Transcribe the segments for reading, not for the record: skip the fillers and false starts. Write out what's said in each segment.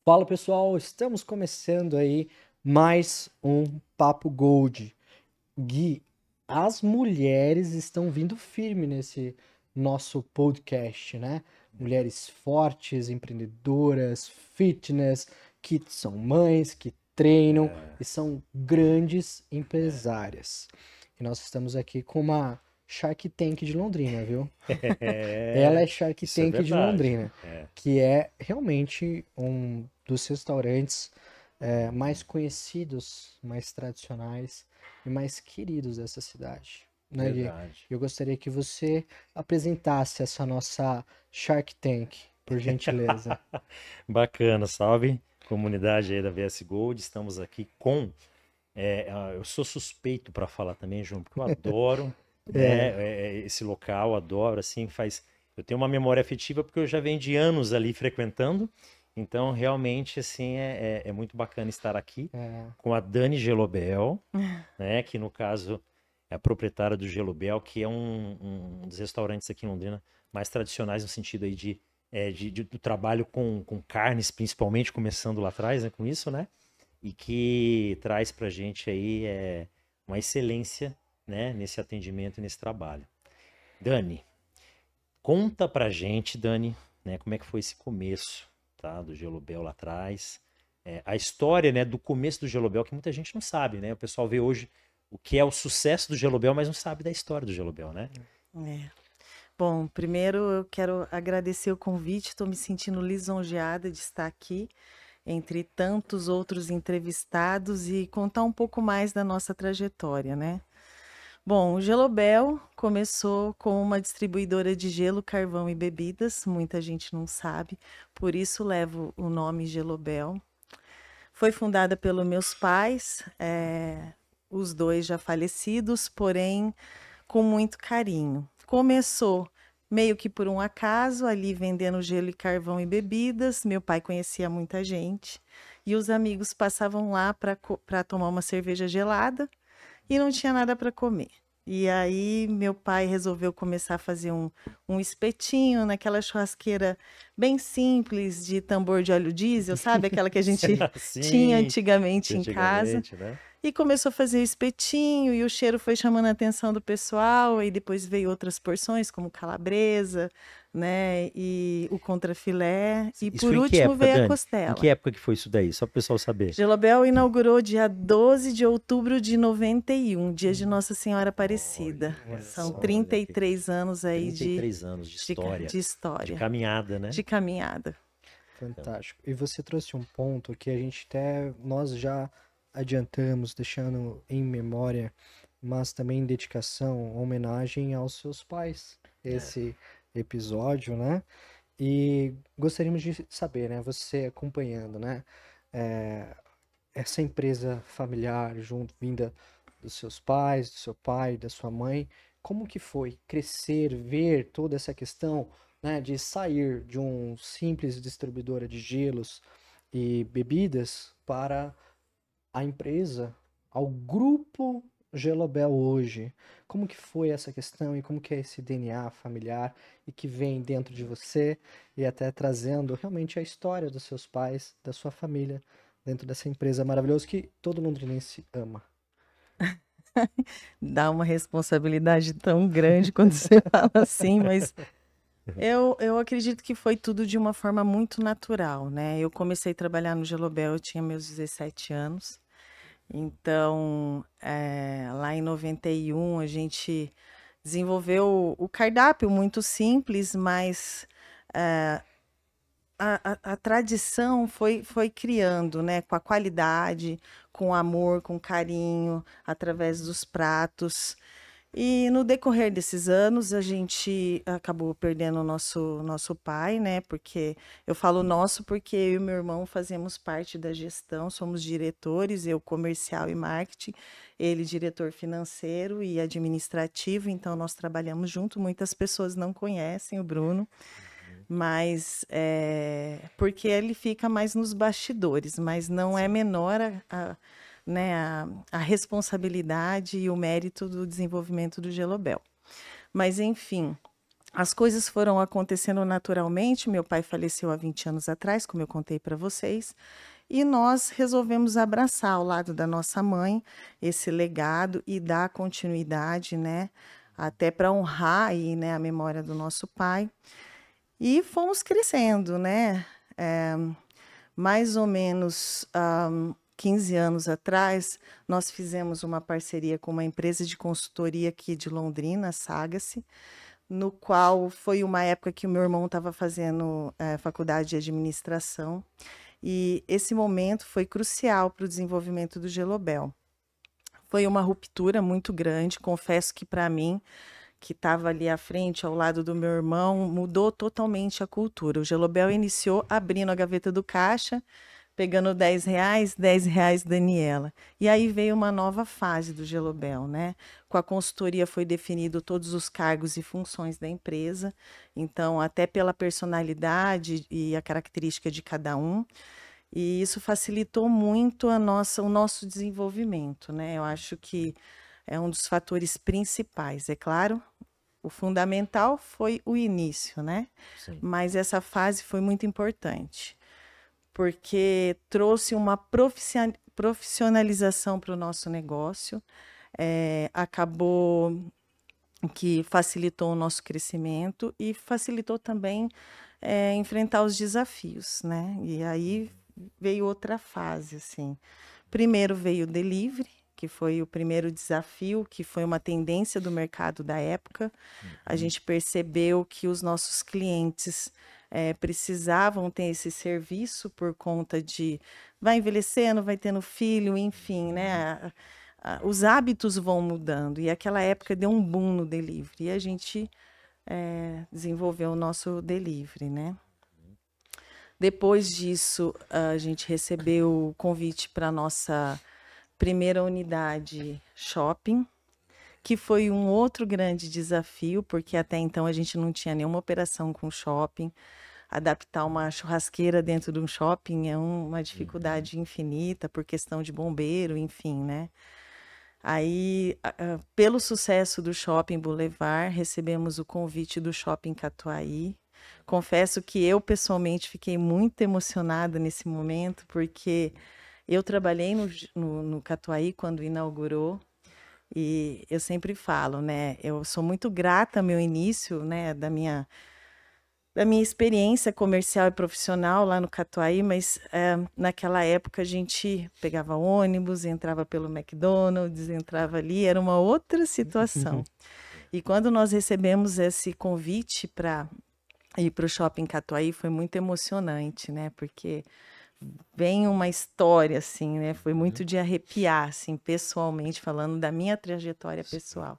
Fala pessoal, estamos começando aí mais um Papo Gold. Gui, as mulheres estão vindo firme nesse nosso podcast, né? Mulheres fortes, empreendedoras, fitness, que são mães, que treinam e são grandes empresárias. E nós estamos aqui com uma Shark Tank de Londrina, viu? Ela É, é Shark isso é Tank de verdade. Londrina, É, que é realmente um dos restaurantes mais conhecidos, mais tradicionais e mais queridos dessa cidade, né, Gui? verdade. Eu gostaria que você apresentasse essa nossa Shark Tank, por gentileza. Bacana, salve comunidade aí da VS Gold. Estamos aqui com. Eu sou suspeito para falar também, João, porque eu adoro, né, É, esse local, adoro, assim, faz. Eu tenho uma memória afetiva porque eu já venho de anos ali frequentando, então realmente, assim, é muito bacana estar aqui é, com a Dani Gelobel, né, que no caso é a proprietária do Gelobel, que é um dos restaurantes aqui em Londrina mais tradicionais no sentido aí do trabalho com carnes, principalmente, começando lá atrás, né, com isso, né? E que traz pra gente aí uma excelência, né, nesse atendimento e nesse trabalho. Dani, conta pra gente, Dani, né, como é que foi esse começo, tá, do Gelobel lá atrás, a história, né, do começo do Gelobel, que muita gente não sabe, né? O pessoal vê hoje o que é o sucesso do Gelobel, mas não sabe da história do Gelobel, né? É. Bom, primeiro eu quero agradecer o convite, estou me sentindo lisonjeada de estar aqui entre tantos outros entrevistados e contar um pouco mais da nossa trajetória, né? Bom, o Gelobel começou com uma distribuidora de gelo, carvão e bebidas, muita gente não sabe, por isso levo o nome Gelobel. Foi fundada pelos meus pais, os dois já falecidos, porém com muito carinho. Começou meio que por um acaso, ali vendendo gelo e carvão e bebidas. Meu pai conhecia muita gente e os amigos passavam lá para tomar uma cerveja gelada e não tinha nada para comer. E aí meu pai resolveu começar a fazer um espetinho naquela churrasqueira bem simples de tambor de óleo diesel, sabe? Aquela que a gente tinha Sim, antigamente em casa. antigamente, né? E começou a fazer o espetinho e o cheiro foi chamando a atenção do pessoal, e depois veio outras porções, como calabresa, né, e o contrafilé, e Isso por foi em que último época, veio a Dani? Em que costela. época que foi isso daí? Só para o pessoal saber. Gelobel inaugurou dia 12 de outubro de 91, dia de Nossa Senhora Aparecida. Olha olha São só, só, 33 anos aí 33 anos de história, de de história, caminhada, né? de caminhada. Então, fantástico. E você trouxe um ponto que a gente até, nós já adiantamos, deixando em memória, mas também em dedicação, homenagem aos seus pais, é, esse episódio, né? E gostaríamos de saber, né? Você acompanhando, né? é, Essa empresa familiar junto, vinda dos seus pais, do seu pai, da sua mãe, como que foi crescer, ver toda essa questão, né, de sair de um simples distribuidora de gelos e bebidas para a empresa, ao grupo Gelobel hoje? Como que foi essa questão e como que é esse DNA familiar e que vem dentro de você e até trazendo realmente a história dos seus pais, da sua família, dentro dessa empresa maravilhosa que todo londrinense ama? Dá uma responsabilidade tão grande quando você fala assim, mas eu acredito que foi tudo de uma forma muito natural, né? Eu comecei a trabalhar no Gelobel, eu tinha meus 17 anos. Então, lá em 91, a gente desenvolveu o cardápio muito simples, mas a tradição foi criando, né? Com a qualidade, com amor, com carinho, através dos pratos. E no decorrer desses anos, a gente acabou perdendo o nosso pai, né? Porque eu falo nosso porque eu e meu irmão fazemos parte da gestão, somos diretores, eu comercial e marketing, ele diretor financeiro e administrativo, então nós trabalhamos junto. Muitas pessoas não conhecem o Bruno, mas porque ele fica mais nos bastidores, mas não é sim. menor né, a responsabilidade e o mérito do desenvolvimento do Gelobel. Mas, enfim, As coisas foram acontecendo naturalmente. Meu pai faleceu há 20 anos atrás, como eu contei para vocês, e nós resolvemos abraçar ao lado da nossa mãe esse legado e dar continuidade, né? Até para honrar aí, né, a memória do nosso pai. E fomos crescendo, né? Mais ou menos 15 anos atrás, nós fizemos uma parceria com uma empresa de consultoria aqui de Londrina, a Sagace, no qual foi uma época que o meu irmão estava fazendo faculdade de administração. E esse momento foi crucial para o desenvolvimento do Gelobel. Foi uma ruptura muito grande, confesso que para mim, que estava ali à frente, ao lado do meu irmão, mudou totalmente a cultura. O Gelobel iniciou abrindo a gaveta do caixa, pegando R$ 10 Daniela. E aí veio uma nova fase do Gelobel, né? Com a consultoria foi definido todos os cargos e funções da empresa, então até pela personalidade e a característica de cada um. E isso facilitou muito o nosso desenvolvimento, né? Eu acho que é um dos fatores principais. É claro, o fundamental foi o início, né? Sim. Mas essa fase foi muito importante, porque trouxe uma profissionalização para o nosso negócio, acabou que facilitou o nosso crescimento e facilitou também enfrentar os desafios, né? E aí veio outra fase, assim. Primeiro veio o delivery, que foi o primeiro desafio, que foi uma tendência do mercado da época. A gente percebeu que os nossos clientes precisavam ter esse serviço por conta de vai envelhecendo, vai tendo filho, enfim, né? Os hábitos vão mudando. E aquela época deu um boom no delivery. E a gente desenvolveu o nosso delivery, né? Depois disso, a gente recebeu o convite para a nossa primeira unidade shopping, que foi um outro grande desafio, porque até então a gente não tinha nenhuma operação com shopping. Adaptar uma churrasqueira dentro de um shopping é uma dificuldade infinita, por questão de bombeiro, enfim, né? Aí, pelo sucesso do Shopping Boulevard, recebemos o convite do Shopping Catuaí. Confesso que eu, pessoalmente, fiquei muito emocionada nesse momento, porque eu trabalhei no Catuaí quando inaugurou, e eu sempre falo, né? Eu sou muito grata ao meu início, né? Da minha experiência comercial e profissional lá no Catuaí, mas naquela época a gente pegava ônibus, entrava pelo McDonald's, entrava ali, era uma outra situação. E quando nós recebemos esse convite para ir para o Shopping Catuaí, foi muito emocionante, né? Porque vem uma história, assim, né? Foi muito de arrepiar, assim, pessoalmente, falando da minha trajetória pessoal.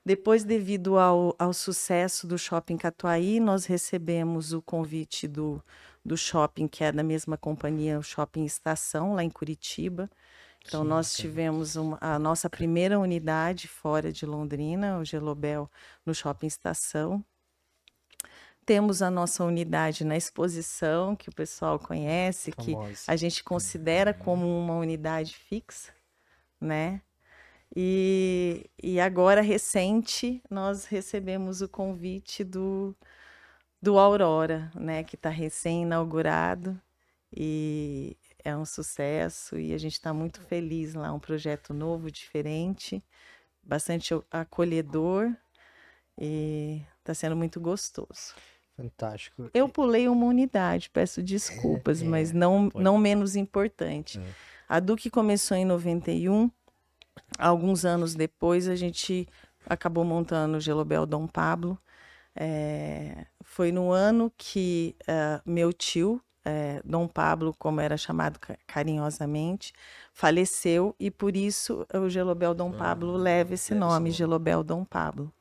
Depois, devido ao sucesso do Shopping Catuaí, nós recebemos o convite do shopping, que é da mesma companhia, o Shopping Estação, lá em Curitiba. Então, Sim, nós bacana. tivemos a nossa primeira unidade fora de Londrina, o Gelobel, no Shopping Estação. Temos a nossa unidade na Exposição, que o pessoal conhece, que Famosa. a gente considera como uma unidade fixa, né? E agora, recente, nós recebemos o convite do Aurora, né, que está recém-inaugurado e é um sucesso e a gente está muito feliz lá, um projeto novo, diferente, bastante acolhedor e está sendo muito gostoso. Fantástico. Eu pulei uma unidade, peço desculpas, mas não menos importante. A Duque começou em 91. Alguns anos depois, a gente acabou montando o Gelobel Dom Pablo. Foi no ano que meu tio, Dom Pablo, como era chamado carinhosamente, faleceu, e por isso o Gelobel Dom Pablo leva esse nome, Gelobel Dom Pablo.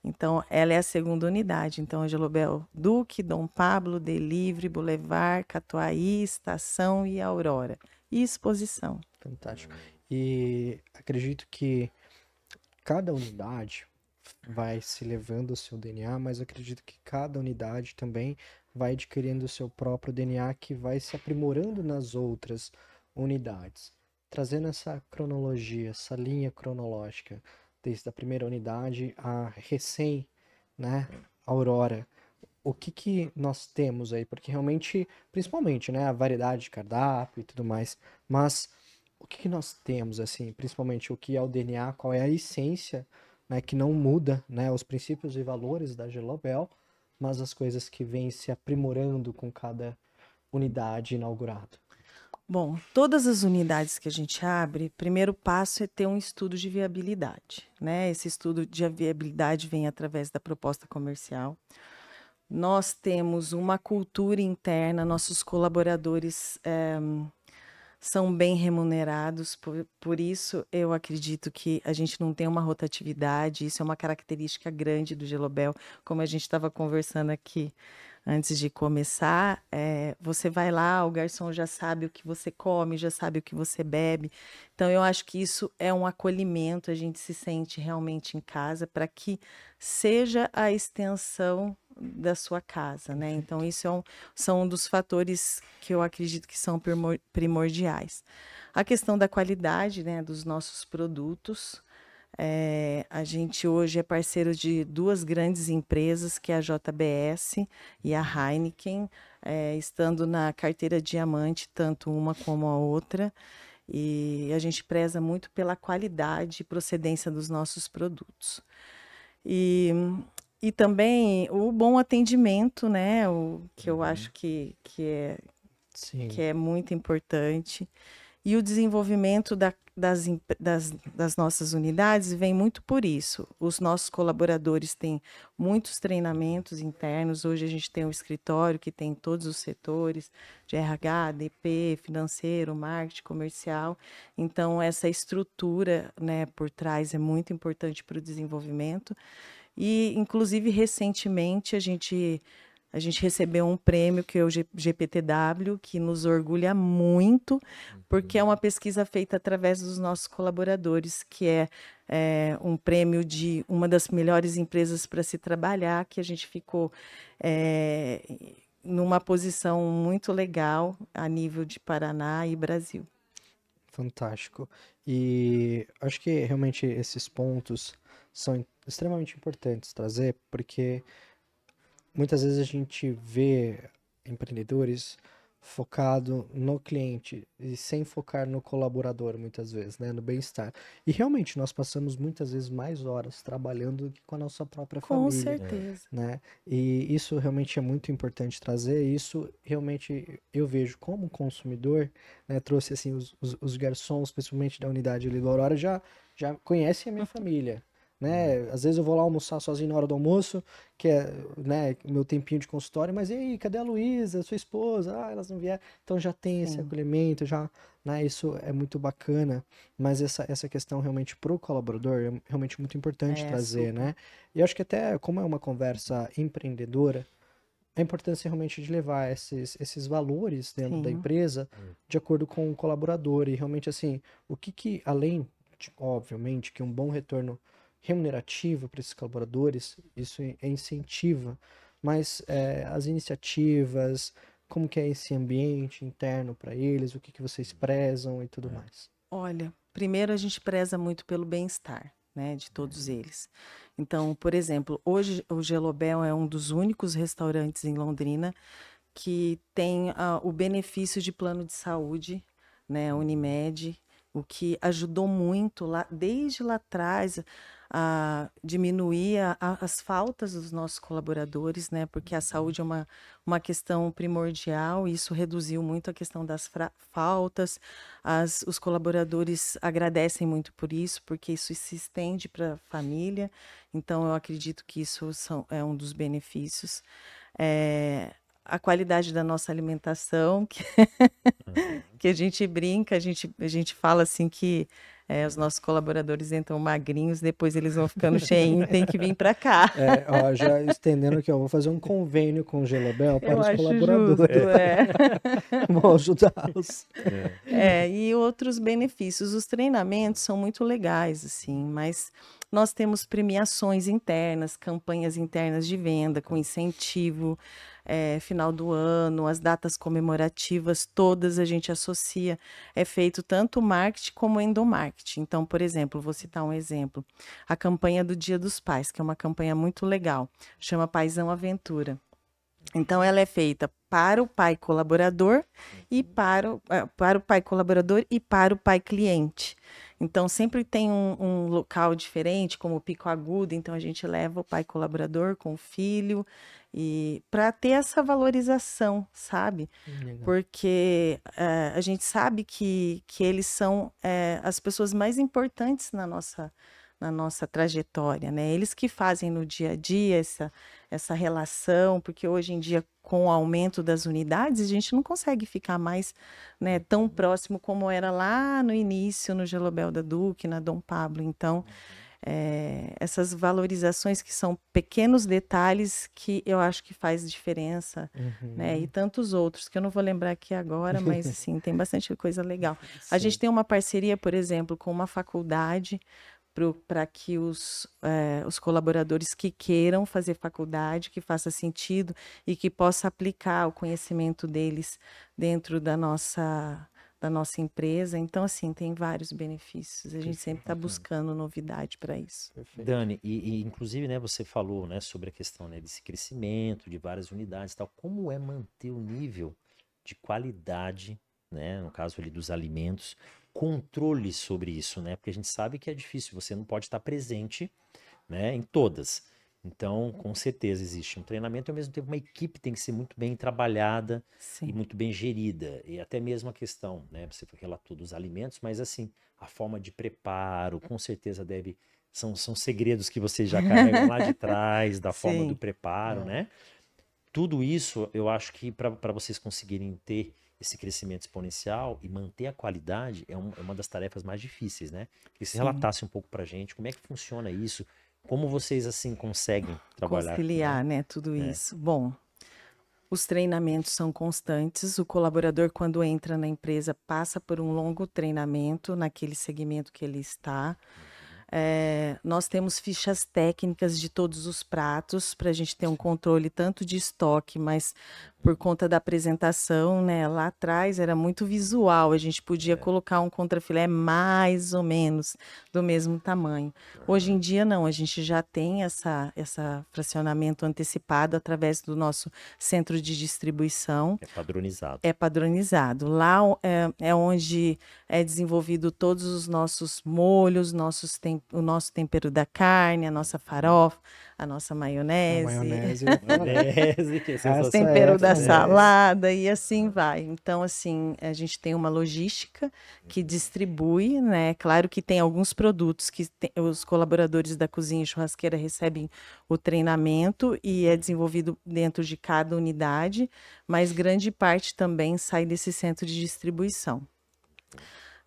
Então, ela é a segunda unidade. Então, Gelobel Duque, Dom Pablo, Delivery, Boulevard, Catuaí, Estação e Aurora. E Exposição. Fantástico. E acredito que cada unidade vai se levando o seu DNA, mas acredito que cada unidade também vai adquirindo o seu próprio DNA, que vai se aprimorando nas outras unidades. Trazendo essa cronologia, essa linha cronológica, desde a primeira unidade a recém, né, Aurora, o que nós temos aí? Porque realmente, principalmente, né, a variedade de cardápio e tudo mais, mas o que nós temos, assim, principalmente o que é o DNA, qual é a essência, né, que não muda, né, os princípios e valores da Gelobel, mas as coisas que vêm se aprimorando com cada unidade inaugurada. Bom, todas as unidades que a gente abre, primeiro passo é ter um estudo de viabilidade, né? Esse estudo de viabilidade vem através da proposta comercial. Nós temos uma cultura interna, nossos colaboradores são bem remunerados, por isso eu acredito que a gente não tem uma rotatividade, isso é uma característica grande do Gelobel, como a gente estava conversando aqui antes de começar, você vai lá, o garçom já sabe o que você come, já sabe o que você bebe, então eu acho que isso é um acolhimento, a gente se sente realmente em casa, para que seja a extensão da sua casa, né? Então, isso são um dos fatores que eu acredito que são primordiais. A questão da qualidade, né, dos nossos produtos. A gente hoje é parceiro de duas grandes empresas, que é a JBS e a Heineken, estando na carteira Diamante, tanto uma como a outra. E a gente preza muito pela qualidade e procedência dos nossos produtos. E também o bom atendimento, né? O que eu acho que é muito importante. E o desenvolvimento das nossas unidades vem muito por isso. Os nossos colaboradores têm muitos treinamentos internos. Hoje a gente tem um escritório que tem todos os setores de RH, DP, financeiro, marketing, comercial. Então, essa estrutura, né, por trás é muito importante para o desenvolvimento. E, inclusive, recentemente, a gente recebeu um prêmio, que é o GPTW, que nos orgulha muito, porque é uma pesquisa feita através dos nossos colaboradores, que é um prêmio de uma das melhores empresas para se trabalhar, que a gente ficou numa posição muito legal a nível de Paraná e Brasil. Fantástico. E acho que realmente esses pontos são extremamente importantes trazer, porque muitas vezes a gente vê empreendedores focado no cliente e sem focar no colaborador, muitas vezes, né, no bem-estar. E realmente nós passamos muitas vezes mais horas trabalhando do que com a nossa própria Com família, certeza. né? E isso realmente é muito importante trazer. Isso realmente eu vejo como consumidor, né? Trouxe assim os garçons, principalmente da unidade ali do Aurora, já conhecem a minha família. Né? Às vezes eu vou lá almoçar sozinho na hora do almoço, que é, né, meu tempinho de consultório, mas e aí, cadê a Luísa, sua esposa? Ah, elas não vieram. Então já tem esse acolhimento, já, né, isso é muito bacana, mas essa questão realmente pro colaborador é realmente muito importante trazer, né? E eu acho que até como é uma conversa empreendedora, a importância realmente de levar esses valores dentro da empresa de acordo com o colaborador e realmente assim, o que além de, obviamente, que um bom retorno remunerativo para esses colaboradores, isso incentiva, mas as iniciativas, como que é esse ambiente interno para eles, o que vocês prezam e tudo mais? Olha, primeiro a gente preza muito pelo bem-estar, né, de todos eles. Então, por exemplo, hoje o Gelobel é um dos únicos restaurantes em Londrina que tem o benefício de plano de saúde, né, Unimed, o que ajudou muito desde lá atrás a diminuir as faltas dos nossos colaboradores, né? Porque a saúde é uma questão primordial, e isso reduziu muito a questão das faltas. Os colaboradores agradecem muito por isso, porque isso se estende para a família. Então, eu acredito que isso é um dos benefícios. A qualidade da nossa alimentação, que a gente brinca, a gente fala assim que os nossos colaboradores entram magrinhos, depois eles vão ficando cheinhos, tem que vir para cá. Ó, já estendendo aqui, ó, vou fazer um convênio com o Gelobel para Eu os acho colaboradores. justo, Vou ajudá-los. E outros benefícios. Os treinamentos são muito legais, assim, mas nós temos premiações internas, campanhas internas de venda com incentivo, final do ano, as datas comemorativas, todas a gente associa. É feito tanto o marketing como o endomarketing. Então, por exemplo, vou citar um exemplo. A campanha do Dia dos Pais, que é uma campanha muito legal, chama Paizão Aventura. Então, ela é feita para o pai colaborador e para o pai colaborador e para o pai cliente. Então, sempre tem um local diferente, como o Pico Agudo. Então, a gente leva o pai colaborador com o filho e para ter essa valorização, sabe? Legal. Porque a gente sabe que eles são as pessoas mais importantes na nossa trajetória, né? Eles que fazem no dia a dia essa relação, porque hoje em dia, com o aumento das unidades, a gente não consegue ficar mais, né, tão próximo como era lá no início, no Gelobel da Duque, na Dom Pablo. Então, essas valorizações que são pequenos detalhes que eu acho que faz diferença, né? E tantos outros, que eu não vou lembrar aqui agora, mas assim, tem bastante coisa legal. A gente tem uma parceria, por exemplo, com uma faculdade, para que os colaboradores que queiram fazer faculdade, que faça sentido e que possa aplicar o conhecimento deles dentro da nossa empresa. Então, assim, tem vários benefícios. A gente sempre está buscando novidade para isso. Perfeito. Dani, e inclusive, né, você falou, né, sobre a questão, né, desse crescimento de várias unidades e tal. Como é manter o nível de qualidade, né, no caso ali dos alimentos, controle sobre isso, né? Porque a gente sabe que é difícil, você não pode estar presente, né, em todas. Então, com certeza existe um treinamento e ao mesmo tempo uma equipe tem que ser muito bem trabalhada e Sim. muito bem gerida. E até mesmo a questão, né, você relatou dos alimentos, mas assim, a forma de preparo, com certeza são segredos que vocês já carregam lá de trás, da forma do Sim. preparo, né? Tudo isso, eu acho que para vocês conseguirem ter esse crescimento exponencial e manter a qualidade é uma das tarefas mais difíceis, né? Que você Sim. relatasse um pouco pra gente como é que funciona isso, como vocês assim conseguem trabalhar, Conciliar, né, tudo É. isso. Bom, os treinamentos são constantes. O colaborador, quando entra na empresa, passa por um longo treinamento naquele segmento que ele está. Nós temos fichas técnicas de todos os pratos para a gente ter um controle tanto de estoque, mas por conta da apresentação, né? Lá atrás era muito visual, a gente podia colocar um contrafilé mais ou menos do mesmo tamanho. Hoje em dia não, a gente já tem essa fracionamento antecipado através do nosso centro de distribuição. É padronizado. É padronizado. Lá é onde é desenvolvido todos os nossos molhos, o nosso tempero da carne, a nossa farofa, a nossa A maionese, maionese, Maionese, que é o Essa tempero é da famosa. salada e assim vai. Então, assim, a gente tem uma logística que distribui, né? Claro que tem alguns produtos que os colaboradores da cozinha e churrasqueira recebem o treinamento e é desenvolvido dentro de cada unidade, mas grande parte também sai desse centro de distribuição.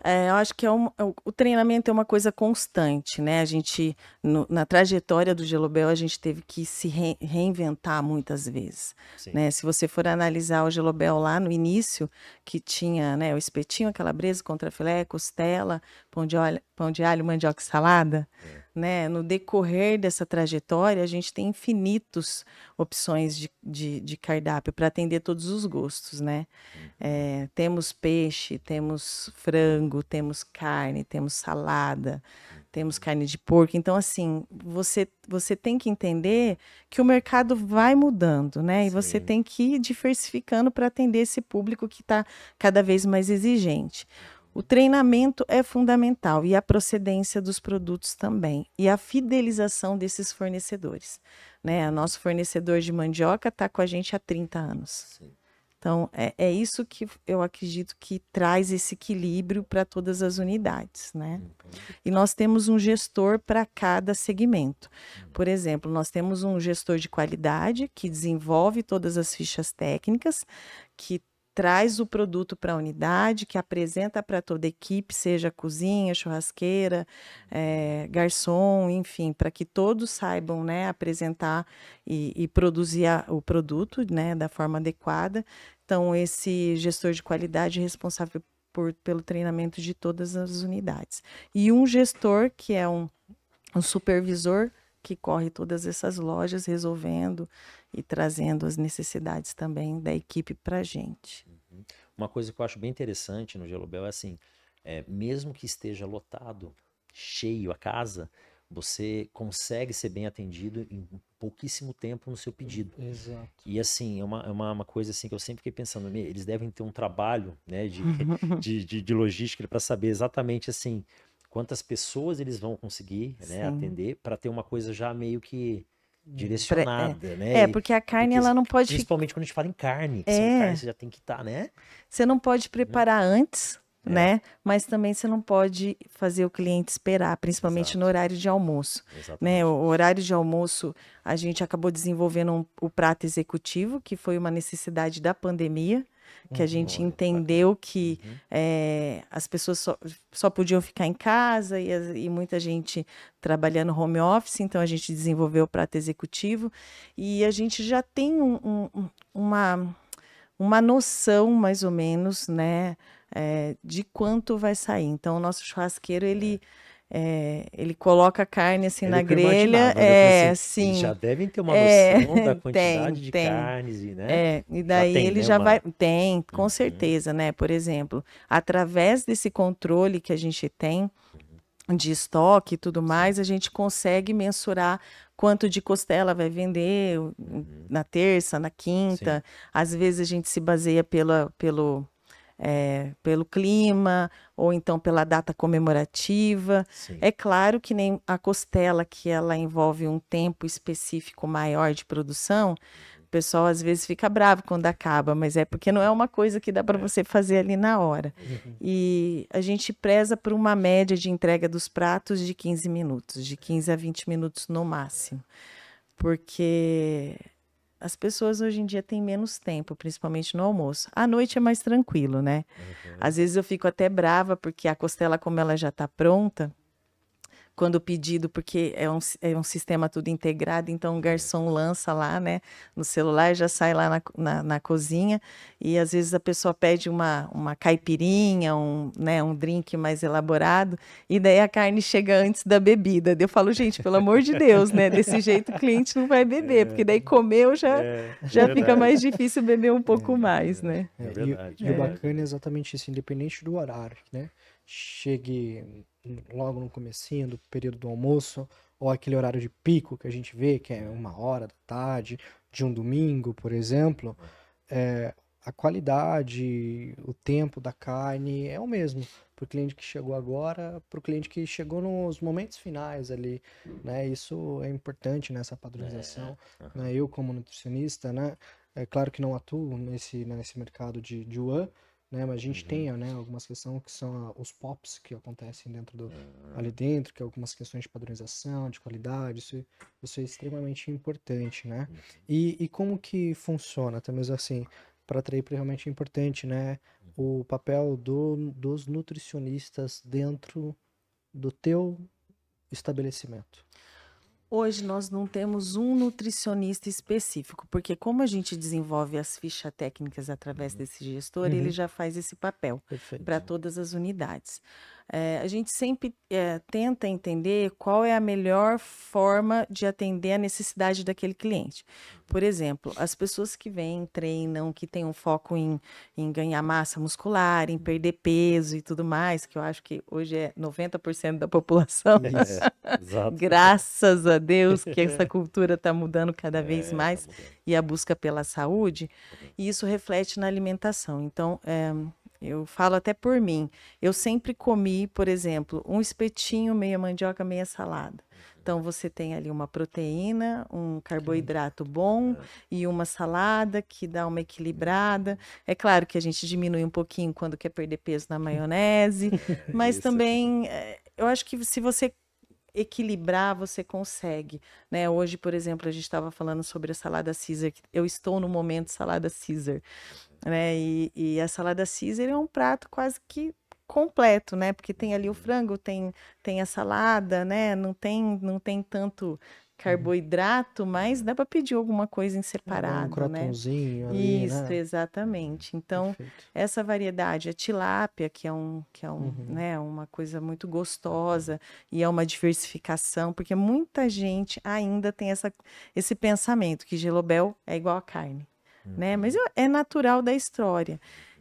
Eu acho que o treinamento é uma coisa constante, né? A gente, na trajetória do Gelobel, a gente teve que se reinventar muitas vezes, Sim. né? Se você for analisar o Gelobel lá no início, que tinha, né, o espetinho, a calabresa, contrafilé, costela, pão de alho, mandioca e salada, né? No decorrer dessa trajetória, a gente tem infinitas opções de cardápio para atender todos os gostos, né? Temos peixe, temos frango, temos carne, temos salada, temos carne de porco. Então, assim, você tem que entender que o mercado vai mudando, né? E você Sim. tem que ir diversificando para atender esse público que está cada vez mais exigente. O treinamento é fundamental e a procedência dos produtos também. E a fidelização desses fornecedores, né? O nosso fornecedor de mandioca está com a gente há 30 anos. Sim. Então, é isso que eu acredito que traz esse equilíbrio para todas as unidades, né? E nós temos um gestor para cada segmento. Por exemplo, nós temos um gestor de qualidade que desenvolve todas as fichas técnicas, que traz o produto para a unidade, que apresenta para toda a equipe, seja cozinha, churrasqueira, garçom, enfim, para que todos saibam, né, apresentar e produzir o produto, né, da forma adequada. Então, esse gestor de qualidade é responsável pelo treinamento de todas as unidades. E um gestor, que é um um supervisor que corre todas essas lojas, resolvendo e trazendo as necessidades também da equipe para a gente. Uma coisa que eu acho bem interessante no Gelobel é assim, mesmo que esteja lotado, cheio a casa, você consegue ser bem atendido em pouquíssimo tempo no seu pedido. Exato. E assim, é uma coisa assim que eu sempre fiquei pensando, eles devem ter um trabalho, né, de logística para saber exatamente assim quantas pessoas eles vão conseguir, né, Sim. atender para ter uma coisa já meio que Pre- direcionada, né? porque a carne Porque ela não pode ficar. principalmente quando a gente fala em carne, que são carnes que já tem que estar, né? Você não pode preparar antes, né? Mas também você não pode fazer o cliente esperar, principalmente Exato. no horário de almoço, né? Exatamente. O horário de almoço, a gente acabou desenvolvendo o prato executivo, que foi uma necessidade da pandemia, que a gente Olha, entendeu que Uhum. as pessoas só podiam ficar em casa e muita gente trabalhando home office, então a gente desenvolveu o prato executivo e a gente já tem uma noção, mais ou menos, né, de quanto vai sair. Então, o nosso churrasqueiro, ele coloca a carne assim É na do que eu grelha, imaginava, né? Eu falei assim, eles sim, já devem ter uma noção da quantidade de tem. carnes, e, né? E Já daí tem, ele né? já vai. Uma... Tem, com Uhum. certeza, né? Por exemplo, através desse controle que a gente tem de estoque e tudo mais, a gente consegue mensurar quanto de costela vai vender na terça, na quinta. Sim. Às vezes a gente se baseia pelo clima, ou então pela data comemorativa. Sim. É claro que nem a costela, que ela envolve um tempo específico maior de produção, o pessoal às vezes fica bravo quando acaba, mas é porque não é uma coisa que dá para você fazer ali na hora. E a gente preza por uma média de entrega dos pratos de 15 minutos, de 15 a 20 minutos no máximo. Porque as pessoas hoje em dia têm menos tempo, principalmente no almoço. À noite é mais tranquilo, né? Às vezes eu fico até brava, porque a costela, como ela já está pronta, quando o pedido, porque é um sistema tudo integrado, então o garçom lança lá, né, no celular, já sai lá na cozinha, e às vezes a pessoa pede uma caipirinha, né, um drink mais elaborado, e daí a carne chega antes da bebida. Daí eu falo, gente, pelo amor de Deus, né, desse jeito o cliente não vai beber, porque daí comeu já fica mais difícil beber um pouco mais, né? E o bacana é exatamente isso, independente do horário, né? Chegue logo no comecinho do período do almoço, ou aquele horário de pico que a gente vê, que é 1 hora da tarde, de um domingo, por exemplo, a qualidade, o tempo da carne é o mesmo para o cliente que chegou agora, para o cliente que chegou nos momentos finais ali, né? Isso é importante nessa padronização, né? Eu como nutricionista, né? É claro que não atuo nesse mercado de UAN, né? Mas a gente tem, né, algumas questões que são os POPs que acontecem ali dentro, que é algumas questões de padronização, de qualidade, isso é extremamente importante, né? E como que funciona, até mesmo assim, para atrair realmente é importante, né? O papel dos nutricionistas dentro do teu estabelecimento. Hoje nós não temos um nutricionista específico, porque como a gente desenvolve as fichas técnicas através desse gestor, ele já faz esse papel para todas as unidades. A gente sempre tenta entender qual é a melhor forma de atender a necessidade daquele cliente. Por exemplo, as pessoas que vêm, treinam, que têm um foco em ganhar massa muscular, em perder peso e tudo mais, que eu acho que hoje é 90% da população. Exato. Graças a Deus que essa cultura está mudando cada vez mais e a busca pela saúde, e isso reflete na alimentação. Então, eu falo até por mim, eu sempre comi, por exemplo, um espetinho, meia mandioca, meia salada. Então, você tem ali uma proteína, um carboidrato bom e uma salada que dá uma equilibrada. É claro que a gente diminui um pouquinho quando quer perder peso na maionese, mas também eu acho que se você equilibrar, você consegue, né? Hoje, por exemplo, a gente estava falando sobre a salada Caesar, eu estou no momento salada Caesar, né? E a salada Caesar é um prato quase que completo, né? Porque tem ali o frango, tem a salada, né? Não tem tanto carboidrato, mas dá para pedir alguma coisa em Um separado, né? crotonzinho ali, Isso, né? exatamente. Então, Perfeito. essa variedade, a tilápia, Uhum. né, uma coisa muito gostosa e é uma diversificação, porque muita gente ainda tem esse pensamento que Gelobel é igual a carne, né? Mas é natural da história.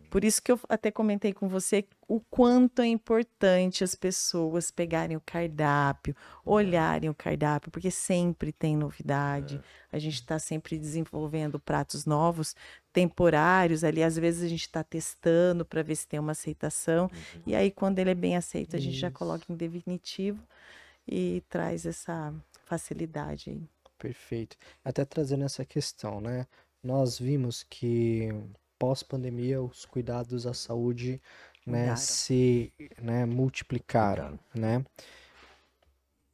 Por isso que eu até comentei com você o quanto é importante as pessoas pegarem o cardápio, olharem o cardápio, porque sempre tem novidade. A gente está sempre desenvolvendo pratos novos, temporários ali. Às vezes a gente está testando para ver se tem uma aceitação. E aí, quando ele é bem aceito, a gente já coloca em definitivo e traz essa facilidade aí. Perfeito. Até trazendo essa questão, né? Nós vimos que pós-pandemia os cuidados à saúde, né, Mudaram. se, né, multiplicaram, né?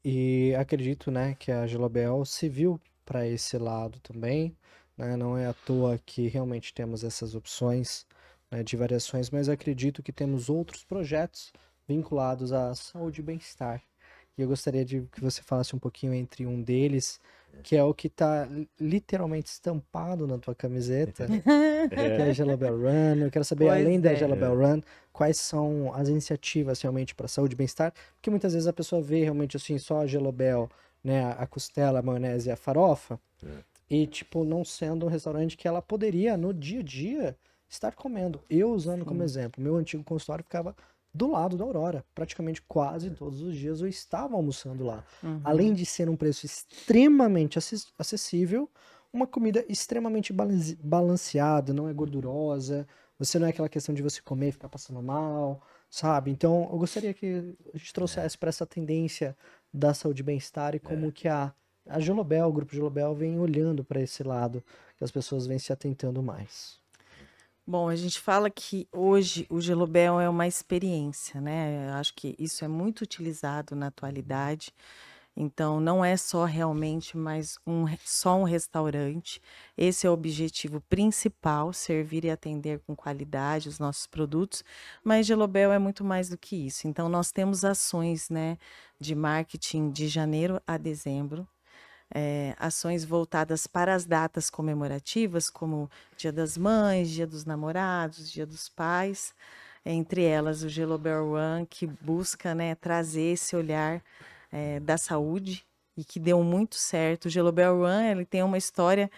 E acredito, né, que a Gelobel se viu para esse lado também, né? Não é à toa que realmente temos essas opções, né, de variações, mas acredito que temos outros projetos vinculados à saúde e bem-estar. E eu gostaria de que você falasse um pouquinho entre um deles, que é o que está literalmente estampado na tua camiseta, que é a Gelobel Run. Eu quero saber, Pois além da é. Gelobel Run, quais são as iniciativas realmente para saúde e bem-estar? Porque muitas vezes a pessoa vê realmente assim só a Gelobel, né, a costela, a maionese e a farofa, e tipo não sendo um restaurante que ela poderia no dia a dia estar comendo. Eu usando como exemplo, meu antigo consultório ficava do lado da Aurora, praticamente quase todos os dias eu estava almoçando lá. Além de ser um preço extremamente acessível, uma comida extremamente balanceada, não é gordurosa, você não é aquela questão de você comer e ficar passando mal, sabe? Então, eu gostaria que a gente trouxesse para essa tendência da saúde e bem-estar e como que a Gelobel, o grupo Gelobel, vem olhando para esse lado, que as pessoas vêm se atentando mais. Bom, a gente fala que hoje o Gelobel é uma experiência, né? Eu acho que isso é muito utilizado na atualidade. Então, não é só realmente mais só um restaurante. Esse é o objetivo principal, servir e atender com qualidade os nossos produtos. Mas Gelobel é muito mais do que isso. Então, nós temos ações, né, de marketing de janeiro a dezembro. Ações voltadas para as datas comemorativas, como Dia das Mães, Dia dos Namorados, Dia dos Pais, entre elas o Gelobel Run, que busca, né, trazer esse olhar da saúde e que deu muito certo. O Gelobel Run, ele tem uma história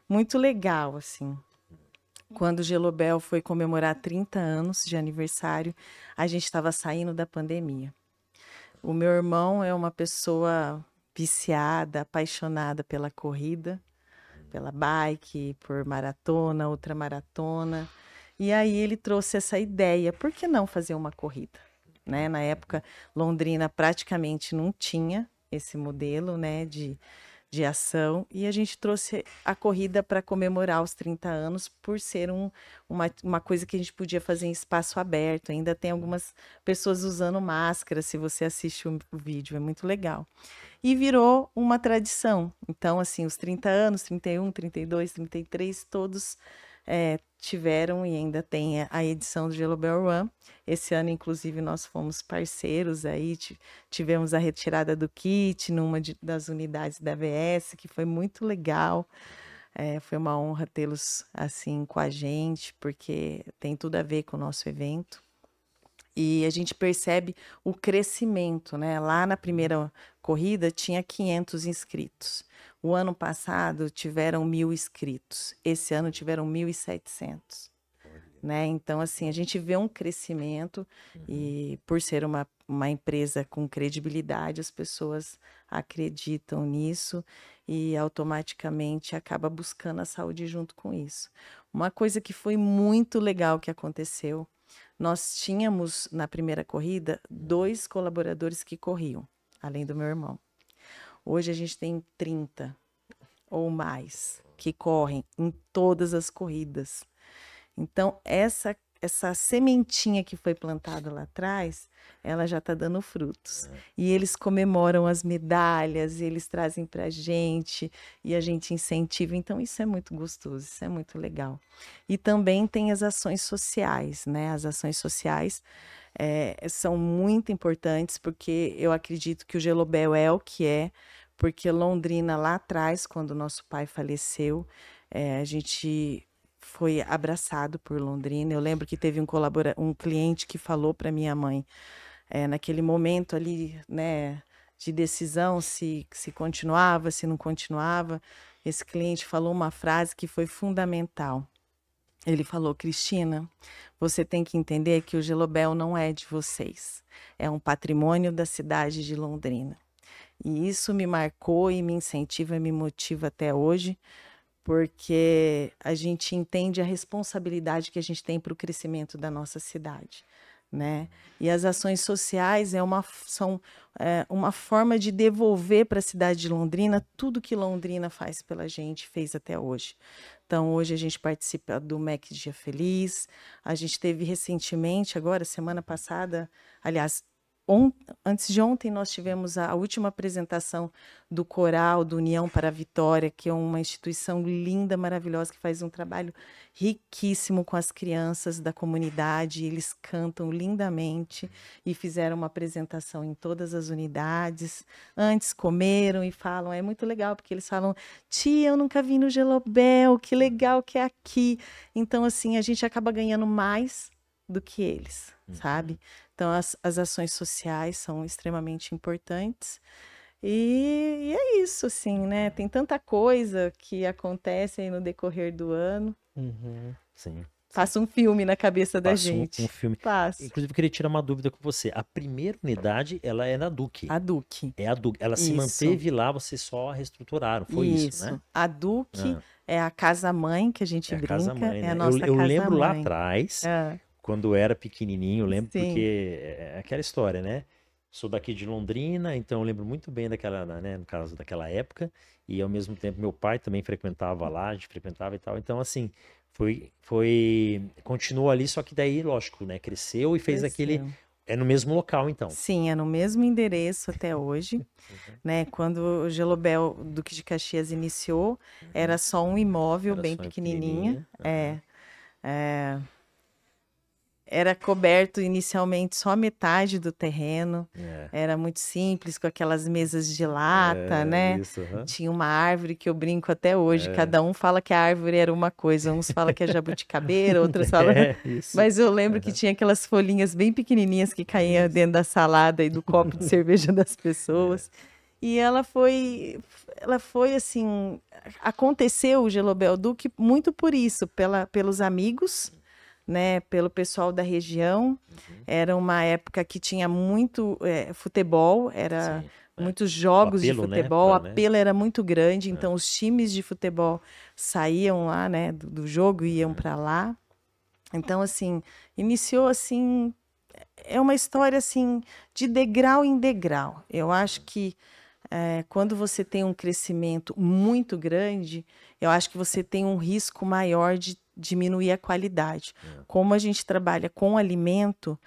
muito legal, assim. Quando o Gelobel foi comemorar 30 anos de aniversário, a gente estava saindo da pandemia. O meu irmão é uma pessoa viciada, apaixonada pela corrida, pela bike, por maratona, ultramaratona. E aí ele trouxe essa ideia, por que não fazer uma corrida? Né? Na época, Londrina praticamente não tinha esse modelo, né, de ação, e a gente trouxe a corrida para comemorar os 30 anos, por ser uma coisa que a gente podia fazer em espaço aberto. Ainda tem algumas pessoas usando máscara, se você assiste o vídeo, é muito legal. E virou uma tradição. Então, assim, os 30 anos, 31, 32, 33, todos tiveram e ainda tem a edição do Gelobel Run. Esse ano, inclusive, nós fomos parceiros aí, tivemos a retirada do kit numa das unidades da AVS, que foi muito legal. Foi uma honra tê-los assim com a gente, porque tem tudo a ver com o nosso evento. E a gente percebe o crescimento, né? Lá na primeira corrida tinha 500 inscritos. O ano passado tiveram 1.000 inscritos. Esse ano tiveram 1.700. Né? Então, assim, a gente vê um crescimento e por ser uma empresa com credibilidade, as pessoas acreditam nisso e automaticamente acaba buscando a saúde junto com isso. Uma coisa que foi muito legal que aconteceu, nós tínhamos na primeira corrida 2 colaboradores que corriam, além do meu irmão. Hoje a gente tem 30 ou mais que correm em todas as corridas. Então, essa sementinha que foi plantada lá atrás, ela já está dando frutos. E eles comemoram as medalhas, e eles trazem para a gente incentiva. Então, isso é muito gostoso, isso é muito legal. E também tem as ações sociais, né? As ações sociais são muito importantes, porque eu acredito que o Gelobel é o que é, porque Londrina, lá atrás, quando nosso pai faleceu, a gente foi abraçado por Londrina. Eu lembro que teve um cliente que falou para minha mãe, naquele momento ali, né, de decisão, se continuava, se não continuava, esse cliente falou uma frase que foi fundamental. Ele falou: Cristina, você tem que entender que o Gelobel não é de vocês, é um patrimônio da cidade de Londrina. E isso me marcou e me incentiva, me motiva até hoje, porque a gente entende a responsabilidade que a gente tem para o crescimento da nossa cidade, né? E as ações sociais são uma forma de devolver para a cidade de Londrina tudo que Londrina faz pela gente, fez até hoje. Então, hoje a gente participa do MEC Dia Feliz, a gente teve recentemente, agora, semana passada, aliás, antes de ontem, nós tivemos a última apresentação do Coral do União para a Vitória, que é uma instituição linda, maravilhosa, que faz um trabalho riquíssimo com as crianças da comunidade. Eles cantam lindamente e fizeram uma apresentação em todas as unidades. Antes comeram e falam, é muito legal, porque eles falam: tia, eu nunca vim no Gelobel, que legal que é aqui. Então, assim, a gente acaba ganhando mais do que eles, sabe? Então, as ações sociais são extremamente importantes. E é isso, assim, né? Tem tanta coisa que acontece aí no decorrer do ano. Sim. Passa um filme na cabeça da gente. Um filme. Passa. Inclusive, eu queria tirar uma dúvida com você. A primeira unidade, ela é na Duque. A Duque. É a Duque. Ela se Isso. manteve lá, vocês só reestruturaram. Foi isso, né? A Duque é a casa-mãe que a gente brinca. Casa-mãe, É né? a nossa eu lembro lá casa-mãe. atrás, quando eu era pequenininho, eu lembro Sim. porque é aquela história, né? Sou daqui de Londrina, então eu lembro muito bem daquela, né, no caso daquela época, e ao mesmo tempo meu pai também frequentava lá, a gente frequentava e tal. Então, assim, continuou ali, só que daí, lógico, né, cresceu e fez aquele. É no mesmo local, então. Sim, é no mesmo endereço até hoje, né? Quando o Gelobel Duque de Caxias iniciou, era só um imóvel bem pequenininho. Era coberto inicialmente só metade do terreno. Era muito simples, com aquelas mesas de lata, né? Isso, Tinha uma árvore que eu brinco até hoje. Cada um fala que a árvore era uma coisa. Uns falam que é jabuticabeira, outros falam... Mas eu lembro que tinha aquelas folhinhas bem pequenininhas que caíam dentro da salada e do copo de cerveja das pessoas. E ela foi assim... Aconteceu o Gelobel Duque muito por isso, pelos amigos, né, pelo pessoal da região. Era uma época que tinha muito futebol, muitos jogos de futebol, o apelo era muito grande, então os times de futebol saíam lá, né, do jogo e iam para lá. Então, assim, iniciou assim, é uma história assim de degrau em degrau. Eu acho que quando você tem um crescimento muito grande, eu acho que você tem um risco maior de diminuir a qualidade. Como a gente trabalha com alimento,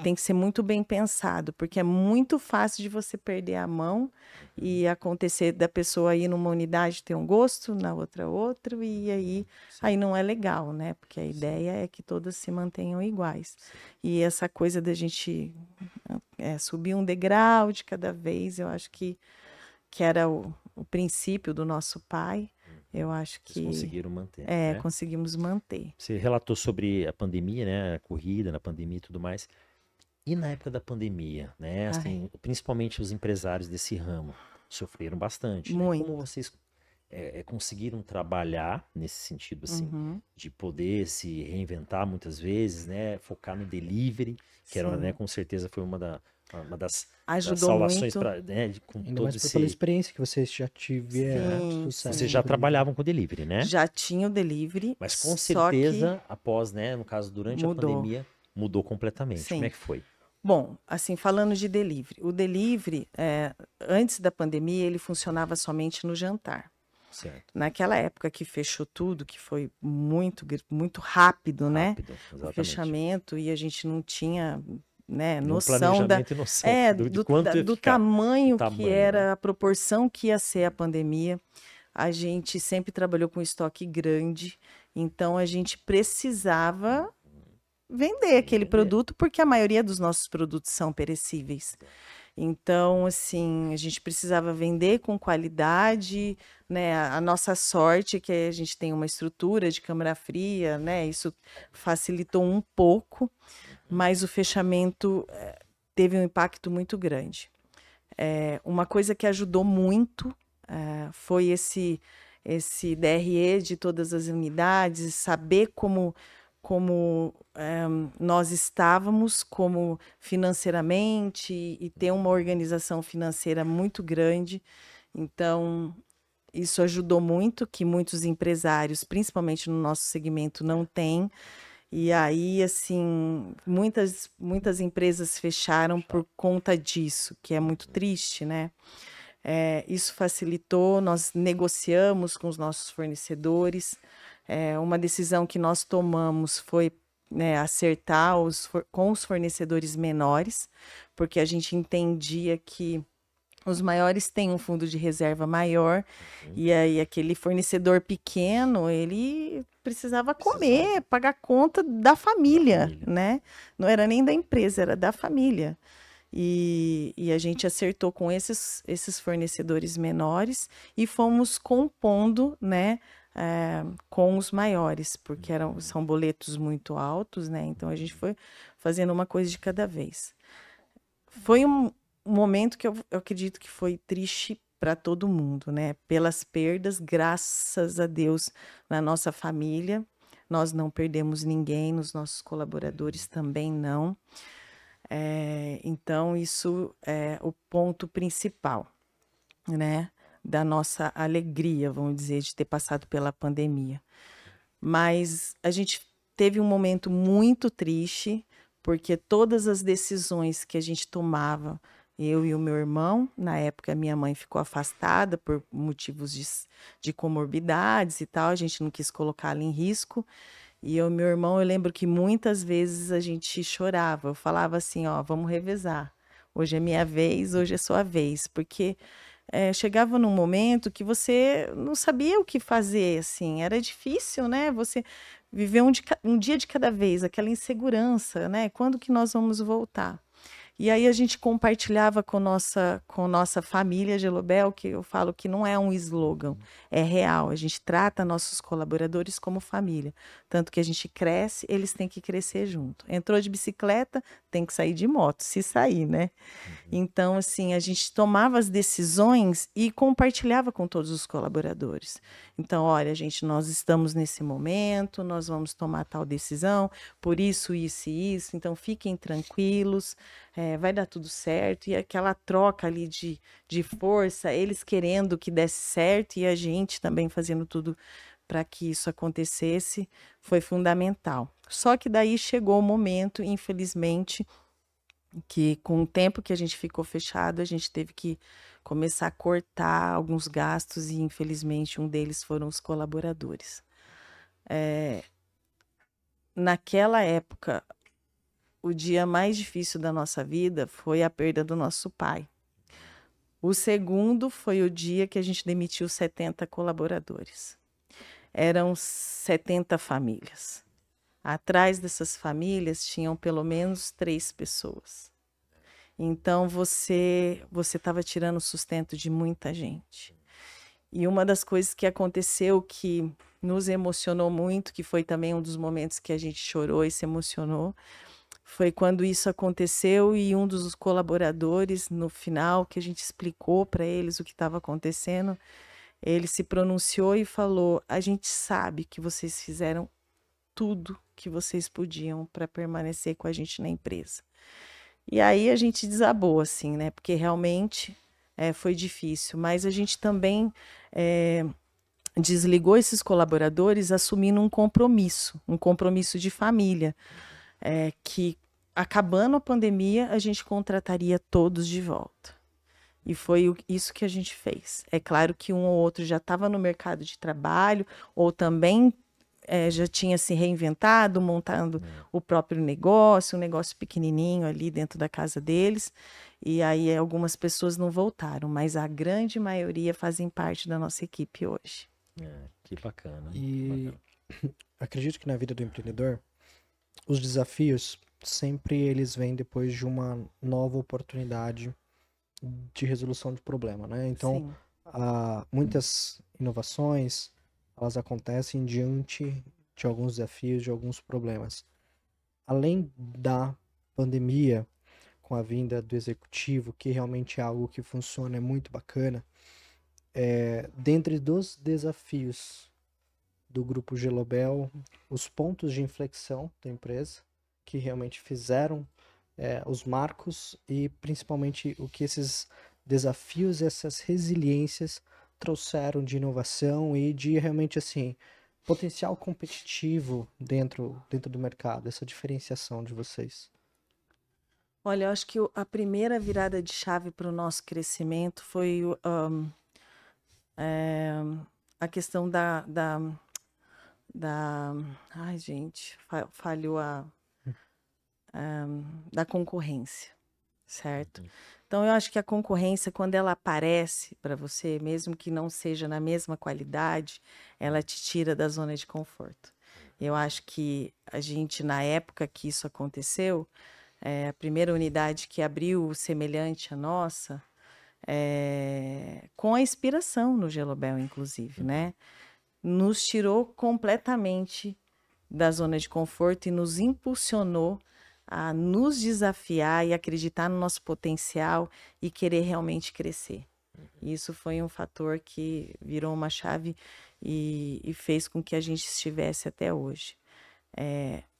tem que ser muito bem pensado, porque é muito fácil de você perder a mão e acontecer da pessoa ir numa unidade ter um gosto, na outra outro, e aí não é legal, né? Porque a ideia é que todas se mantenham iguais. E essa coisa da gente subir um degrau de cada vez, eu acho que era o princípio do nosso pai. Eu acho que vocês conseguiram manter. Conseguimos manter. Você relatou sobre a pandemia, né? A corrida na pandemia e tudo mais. E na época da pandemia, né? Assim, principalmente os empresários desse ramo sofreram bastante. Né? Como vocês conseguiram trabalhar nesse sentido, assim, de poder se reinventar muitas vezes, né? Focar no delivery, que era, né? Com certeza foi uma das salvações para, né, com ainda todo mais pela experiência que vocês já tiveram. Vocês já trabalhavam com delivery, né? Já tinha o delivery. Mas com certeza, após, né, no caso, durante a pandemia, mudou completamente. Sim. Como é que foi? Bom, assim, falando de delivery. O delivery, antes da pandemia, ele funcionava somente no jantar. Certo. Naquela época que fechou tudo, que foi muito, muito rápido, né? Exatamente. O fechamento, e a gente não tinha... né, noção do tamanho que era, a proporção que ia ser a pandemia. A gente sempre trabalhou com estoque grande, então a gente precisava vender aquele produto, porque a maioria dos nossos produtos são perecíveis. Então, assim, a gente precisava vender com qualidade, né? A nossa sorte é que a gente tem uma estrutura de câmara fria, né? Isso facilitou um pouco, mas o fechamento teve um impacto muito grande. Uma coisa que ajudou muito foi esse DRE de todas as unidades, saber como nós estávamos, como financeiramente, e ter uma organização financeira muito grande. Então, isso ajudou muito, que muitos empresários, principalmente no nosso segmento, não têm. E aí, assim, muitas empresas fecharam por conta disso, que é muito triste, né? Isso facilitou, nós negociamos com os nossos fornecedores. Uma decisão que nós tomamos foi, né, acertar com os fornecedores menores, porque a gente entendia que os maiores têm um fundo de reserva maior, e aí aquele fornecedor pequeno, ele precisava comer, pagar conta da família, né? Não era nem da empresa, era da família. E a gente acertou com esses fornecedores menores e fomos compondo, né, com os maiores, porque são boletos muito altos, né? Então a gente foi fazendo uma coisa de cada vez. Foi um momento que eu acredito que foi triste para todo mundo, né? Pelas perdas, graças a Deus, na nossa família, nós não perdemos ninguém, nos nossos colaboradores também não. Então, isso é o ponto principal, né, da nossa alegria, vamos dizer, de ter passado pela pandemia. Mas a gente teve um momento muito triste, porque todas as decisões que a gente tomava, eu e o meu irmão, na época minha mãe ficou afastada por motivos de comorbidades e tal, a gente não quis colocá-la em risco. E eu, meu irmão, eu lembro que muitas vezes a gente chorava. Eu falava assim, ó, vamos revezar. Hoje é minha vez, hoje é sua vez. Porque chegava num momento que você não sabia o que fazer, assim. Era difícil, né? Você viver um dia de cada vez, aquela insegurança, né? Quando que nós vamos voltar? E aí a gente compartilhava com nossa família Gelobel, que eu falo que não é um slogan, é real. A gente trata nossos colaboradores como família. Tanto que a gente cresce, eles têm que crescer junto. Entrou de bicicleta, tem que sair de moto, se sair, né? Então, assim, a gente tomava as decisões e compartilhava com todos os colaboradores. Então, olha, gente, nós estamos nesse momento, nós vamos tomar tal decisão, por isso, isso e isso, então fiquem tranquilos, vai dar tudo certo. E aquela troca ali de força, eles querendo que desse certo e a gente também fazendo tudo para que isso acontecesse, foi fundamental. Só que daí chegou o momento, infelizmente, que com o tempo que a gente ficou fechado, a gente teve que começar a cortar alguns gastos e, infelizmente, um deles foram os colaboradores. Naquela época, o dia mais difícil da nossa vida foi a perda do nosso pai. O segundo foi o dia que a gente demitiu 70 colaboradores. Eram 70 famílias. Atrás dessas famílias tinham pelo menos 3 pessoas. Então você estava tirando o sustento de muita gente. E uma das coisas que aconteceu que nos emocionou muito, que foi também um dos momentos que a gente chorou e se emocionou, foi quando isso aconteceu e um dos colaboradores, no final, que a gente explicou para eles o que estava acontecendo, ele se pronunciou e falou: a gente sabe que vocês fizeram tudo que vocês podiam para permanecer com a gente na empresa. E aí a gente desabou, assim, né? Porque realmente foi difícil. Mas a gente também desligou esses colaboradores assumindo um compromisso de família, que acabando a pandemia a gente contrataria todos de volta. E foi isso que a gente fez. É claro que um ou outro já estava no mercado de trabalho ou também já tinha se reinventado, montando o próprio negócio, um negócio pequenininho ali dentro da casa deles. E aí algumas pessoas não voltaram, mas a grande maioria fazem parte da nossa equipe hoje. Que bacana. E acredito que na vida do empreendedor, os desafios sempre eles vêm depois de uma nova oportunidade de resolução de problema, né? Então, Sim. muitas inovações, elas acontecem diante de alguns desafios, de alguns problemas. Além da pandemia, com a vinda do executivo, que realmente é algo que funciona, é muito bacana, dentre dos desafios do grupo Gelobel, os pontos de inflexão da empresa, que realmente fizeram os marcos e principalmente o que esses desafios, essas resiliências trouxeram de inovação e de realmente assim potencial competitivo dentro do mercado, essa diferenciação de vocês. Olha, eu acho que a primeira virada de chave para o nosso crescimento foi a questão ai, gente, falhou da concorrência, certo? Então, eu acho que a concorrência, quando ela aparece para você, mesmo que não seja na mesma qualidade, ela te tira da zona de conforto. Eu acho que a gente, na época que isso aconteceu, a primeira unidade que abriu semelhante à nossa, com a inspiração no Gelobel, inclusive, né? Nos tirou completamente da zona de conforto e nos impulsionou a nos desafiar e acreditar no nosso potencial e querer realmente crescer. Isso foi um fator que virou uma chave e fez com que a gente estivesse até hoje.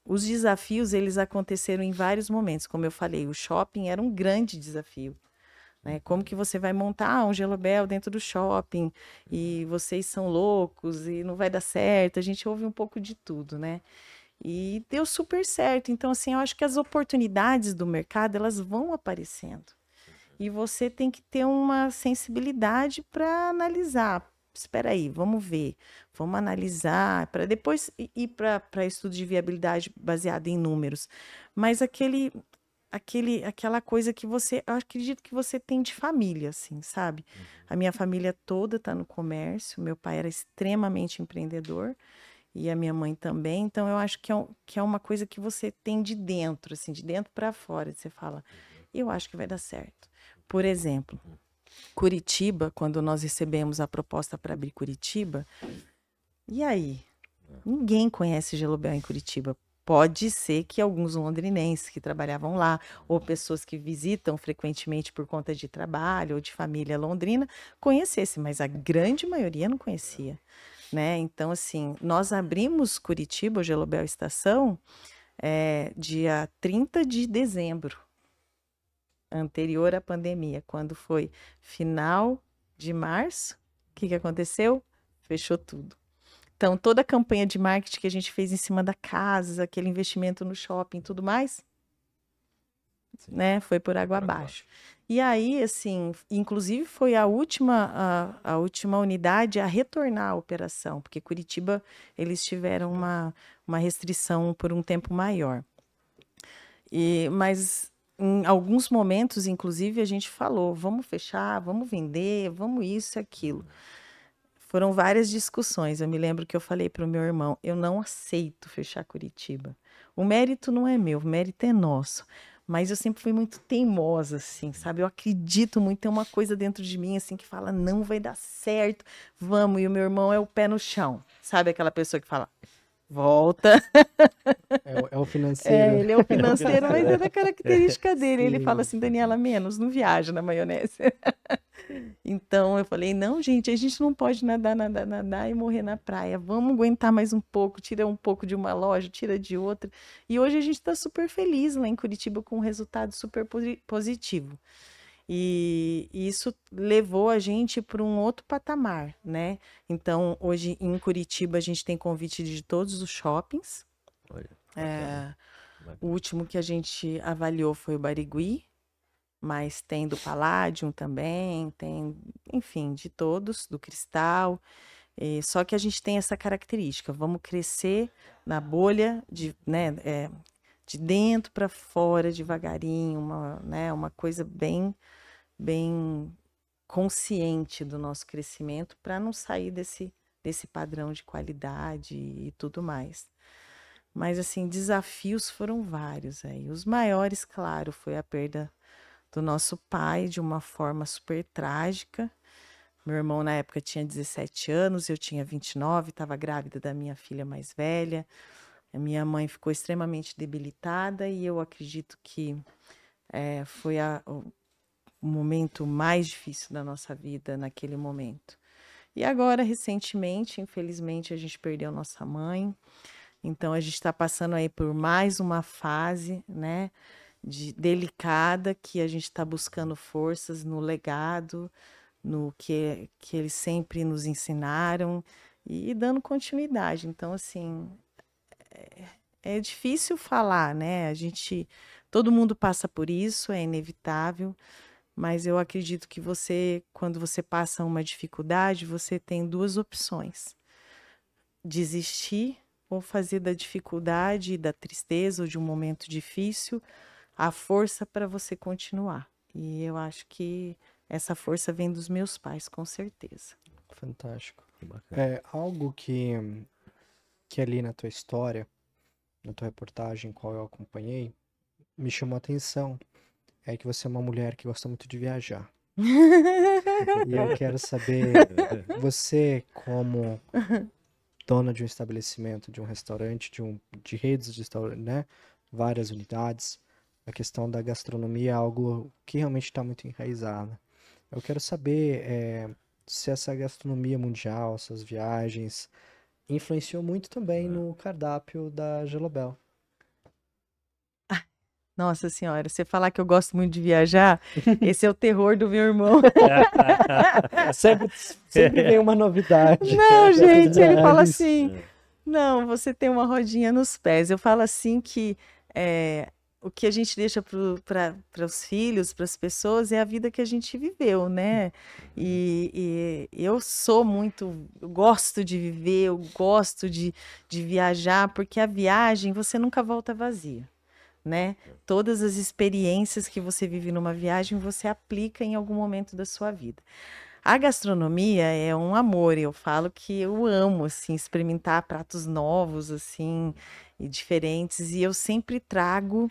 Os desafios, eles aconteceram em vários momentos. Como eu falei, o shopping era um grande desafio. Né? Como que você vai montar um Gelobel dentro do shopping e vocês são loucos e não vai dar certo? A gente ouve um pouco de tudo, né? E deu super certo. Então, assim, eu acho que as oportunidades do mercado, elas vão aparecendo. E você tem que ter uma sensibilidade para analisar. Espera aí, vamos ver, vamos analisar, para depois ir para estudo de viabilidade baseado em números. Mas aquela coisa que eu acredito que você tem de família, assim, sabe? A minha família toda está no comércio, meu pai era extremamente empreendedor e a minha mãe também, então eu acho que é uma coisa que você tem de dentro, assim, de dentro para fora, você fala, eu acho que vai dar certo. Por exemplo, Curitiba, quando nós recebemos a proposta para abrir Curitiba, e aí? Ninguém conhece Gelobel em Curitiba. Pode ser que alguns londrinenses que trabalhavam lá, ou pessoas que visitam frequentemente por conta de trabalho ou de família londrina, conhecessem, mas a grande maioria não conhecia. Né? Então, assim, nós abrimos Curitiba, o Gelobel Estação, dia 30 de dezembro, anterior à pandemia, quando foi final de março, o que aconteceu? Fechou tudo. Então, toda a campanha de marketing que a gente fez em cima da casa, aquele investimento no shopping e tudo mais, né, foi por água abaixo. E aí, assim, inclusive foi a última unidade a retornar à operação, porque Curitiba, eles tiveram uma restrição por um tempo maior. Mas em alguns momentos, inclusive, a gente falou, vamos fechar, vamos vender, vamos isso e aquilo. Foram várias discussões. Eu me lembro que eu falei para o meu irmão, eu não aceito fechar Curitiba. O mérito não é meu, o mérito é nosso. Mas eu sempre fui muito teimosa, assim, sabe? Eu acredito muito, tem uma coisa dentro de mim, assim, que fala, não vai dar certo, vamos. E o meu irmão é o pé no chão. Sabe aquela pessoa que fala, volta. É o financeiro. Ele é o financeiro, mas é da característica dele. Sim. Ele fala assim, Daniela, menos, não viaja na maionese. Então eu falei, não, gente, a gente não pode nadar e morrer na praia. Vamos aguentar mais um pouco, tira um pouco de uma loja, tira de outra. E hoje a gente está super feliz lá em Curitiba com um resultado super positivo. E isso levou a gente para um outro patamar, né? Então, hoje em Curitiba a gente tem convite de todos os shoppings. Olha, O último que a gente avaliou foi o Barigui, mas tem do Palladium também, tem, enfim, de todos, do Cristal. Só que a gente tem essa característica, vamos crescer na bolha de dentro para fora, devagarinho, uma coisa bem consciente do nosso crescimento para não sair desse padrão de qualidade e tudo mais. Mas, assim, desafios foram vários aí. Os maiores, claro, foi a perda do nosso pai de uma forma super trágica. Meu irmão, na época, tinha 17 anos, eu tinha 29, estava grávida da minha filha mais velha. A minha mãe ficou extremamente debilitada e eu acredito que foi o momento mais difícil da nossa vida naquele momento. E agora, recentemente, infelizmente, a gente perdeu nossa mãe. Então, a gente está passando aí por mais uma fase, né, delicada, que a gente está buscando forças no legado, no que eles sempre nos ensinaram e dando continuidade. Então, assim, é difícil falar, né? Todo mundo passa por isso, é inevitável, mas eu acredito que quando você passa uma dificuldade, você tem duas opções: desistir ou fazer da dificuldade, da tristeza ou de um momento difícil a força para você continuar. E eu acho que essa força vem dos meus pais, com certeza. Fantástico. Que bacana. É algo que ali na tua história, na tua reportagem, qual eu acompanhei, me chamou a atenção. É que você é uma mulher que gosta muito de viajar. E eu quero saber, você como dona de um estabelecimento, de um restaurante, de redes de restaurante, né? Várias unidades, a questão da gastronomia é algo que realmente está muito enraizado. Eu quero saber se essa gastronomia mundial, essas viagens, influenciou muito também no cardápio da Gelobel. Nossa senhora, você falar que eu gosto muito de viajar, esse é o terror do meu irmão. Sempre vem uma novidade. Não, gente, ele fala assim, não, você tem uma rodinha nos pés. Eu falo assim que o que a gente deixa para os filhos, para as pessoas, é a vida que a gente viveu, né? E eu eu gosto de viver, eu gosto de viajar, porque a viagem você nunca volta vazia, né? Todas as experiências que você vive numa viagem, você aplica em algum momento da sua vida. A gastronomia é um amor, eu falo que eu amo, assim, experimentar pratos novos, assim, e diferentes, e eu sempre trago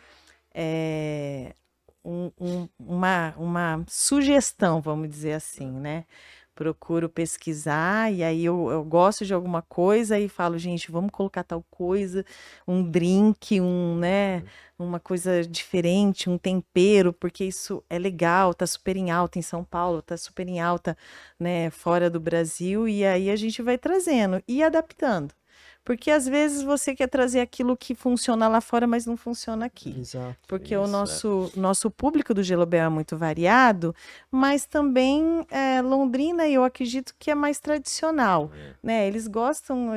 uma sugestão, vamos dizer assim, né? Procuro pesquisar e aí eu gosto de alguma coisa e falo, gente, vamos colocar tal coisa, um drink, né, uma coisa diferente, um tempero, porque isso é legal, tá super em alta em São Paulo, tá super em alta, né, fora do Brasil, e aí a gente vai trazendo e adaptando. Porque às vezes você quer trazer aquilo que funciona lá fora, mas não funciona aqui. Exato. Porque o nosso público do Gelobel é muito variado, mas também Londrina, eu acredito que é mais tradicional, né? Eles gostam,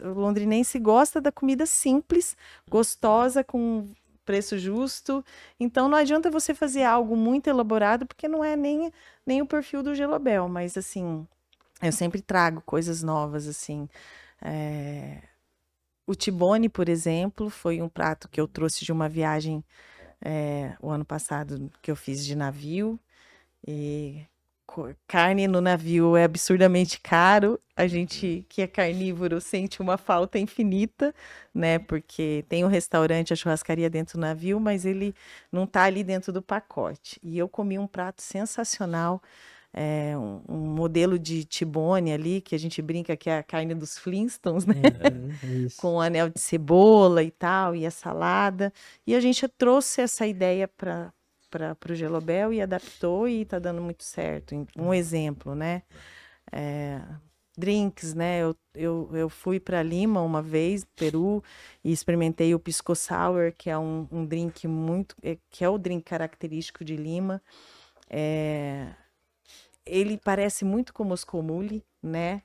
o londrinense gosta da comida simples, gostosa, com preço justo. Então não adianta você fazer algo muito elaborado, porque não é nem o perfil do Gelobel, mas assim, eu sempre trago coisas novas, assim. O Tibone, por exemplo, foi um prato que eu trouxe de uma viagem o ano passado que eu fiz de navio. E carne no navio é absurdamente caro. A gente que é carnívoro sente uma falta infinita, né? Porque tem um restaurante, a churrascaria dentro do navio, mas ele não está ali dentro do pacote. E eu comi um prato sensacional. Um modelo de Tibone ali, que a gente brinca que é a carne dos Flintstones, né? Com um anel de cebola e tal, e a salada. E a gente trouxe essa ideia para o Gelobel e adaptou e está dando muito certo. Um exemplo, né? Drinks, né? Eu fui para Lima uma vez, Peru, e experimentei o Pisco Sour, que é um drink que é o drink característico de Lima. Ele parece muito com o Moscow Mule, né?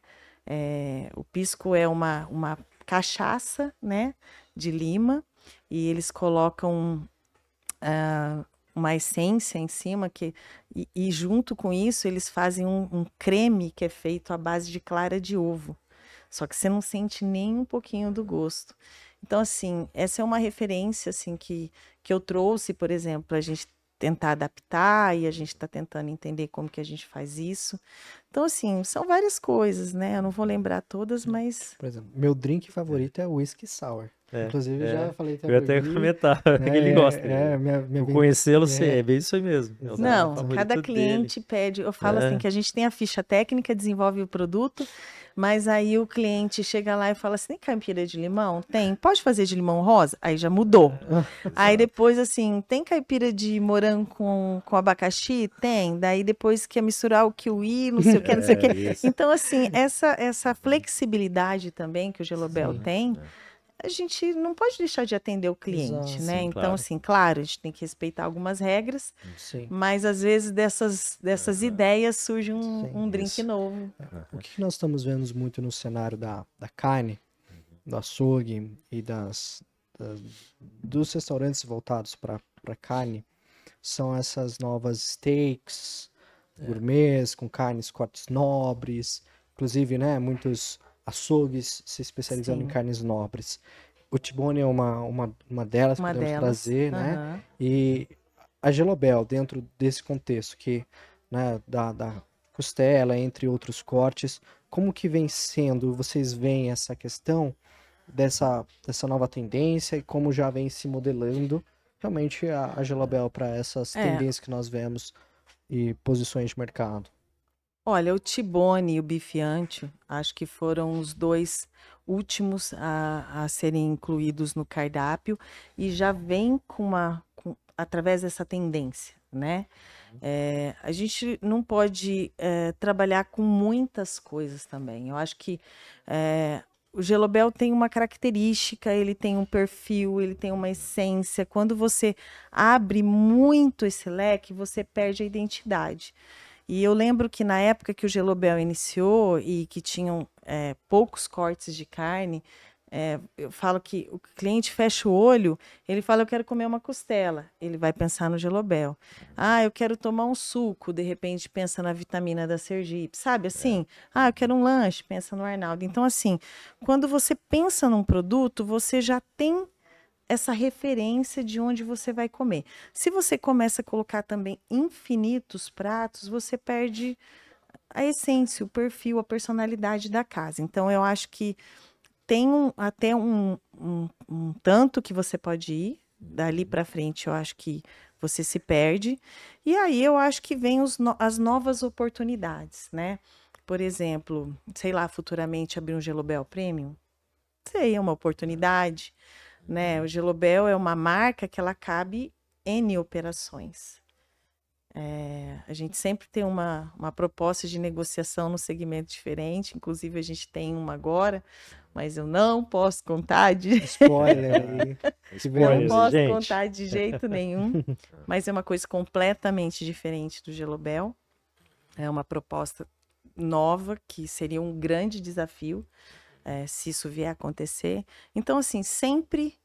O pisco é uma cachaça, né, de Lima, e eles colocam uma essência em cima e junto com isso eles fazem um creme que é feito à base de clara de ovo. Só que você não sente nem um pouquinho do gosto. Então, assim, essa é uma referência assim que eu trouxe, por exemplo, a gente tentar adaptar e a gente está tentando entender como que a gente faz isso. Então, assim, são várias coisas, né? Eu não vou lembrar todas, mas... Por exemplo, meu drink favorito é whisky sour. Inclusive, já falei até eu ia pro até Gui, comentar que ele né? gosta. Minha Por conhecê-lo, é é, bem isso aí mesmo. É o Não, favorito cada dele. cliente pede, eu falo assim, que a gente tem a ficha técnica, desenvolve o produto, mas aí o cliente chega lá e fala assim, tem caipira de limão? Tem. Pode fazer de limão rosa? Aí já mudou. Aí depois, assim, tem caipira de morango com abacaxi? Tem. Daí depois quer misturar o kiwi, não sei o que, não sei o que. Isso. Então, assim, essa flexibilidade também que o Gelobel tem, a gente não pode deixar de atender o cliente, Exato. né? Sim, Então, claro. assim, claro, a gente tem que respeitar algumas regras, Sim. mas às vezes dessas ideias surge um drink isso. novo. O que nós estamos vendo muito no cenário da carne, do açougue e dos restaurantes voltados para carne são essas novas steaks gourmets com carnes, cortes nobres, inclusive, né, muitos açougues se especializando em Sim. carnes nobres. O T-bone é uma delas que Uma podemos delas. trazer, né? Aham. E a Gelobel, dentro desse contexto, que, né, da costela, entre outros cortes, como que vem sendo, vocês veem essa questão dessa nova tendência e como já vem se modelando realmente a Gelobel para essas tendências que nós vemos e posições de mercado? Olha, o T-bone e o bife ancho, acho que foram os dois últimos a serem incluídos no cardápio e já vem através dessa tendência, né? A gente não pode trabalhar com muitas coisas também. Eu acho que o Gelobel tem uma característica, ele tem um perfil, ele tem uma essência. Quando você abre muito esse leque, você perde a identidade. E eu lembro que na época que o Gelobel iniciou e que tinham poucos cortes de carne, eu falo que o cliente fecha o olho, ele fala, eu quero comer uma costela. Ele vai pensar no Gelobel. Ah, eu quero tomar um suco, de repente pensa na vitamina da Sergipe, sabe assim? Ah, eu quero um lanche, pensa no Arnaldo. Então, assim, quando você pensa num produto, você já tem essa referência de onde você vai comer. Se você começa a colocar também infinitos pratos, você perde a essência, o perfil, a personalidade da casa. Então, eu acho que tem até um tanto que você pode ir, dali para frente eu acho que você se perde, e aí eu acho que vem as novas oportunidades, né? Por exemplo, sei lá, futuramente abrir um Gelobel Premium, sei, é uma oportunidade, né? O Gelobel é uma marca que ela cabe N operações. A gente sempre tem uma proposta de negociação no segmento diferente, inclusive a gente tem uma agora, mas eu não posso contar Spoiler aí. não posso gente. contar de jeito nenhum, mas é uma coisa completamente diferente do Gelobel. É uma proposta nova que seria um grande desafio se isso vier a acontecer. Então, assim, sempre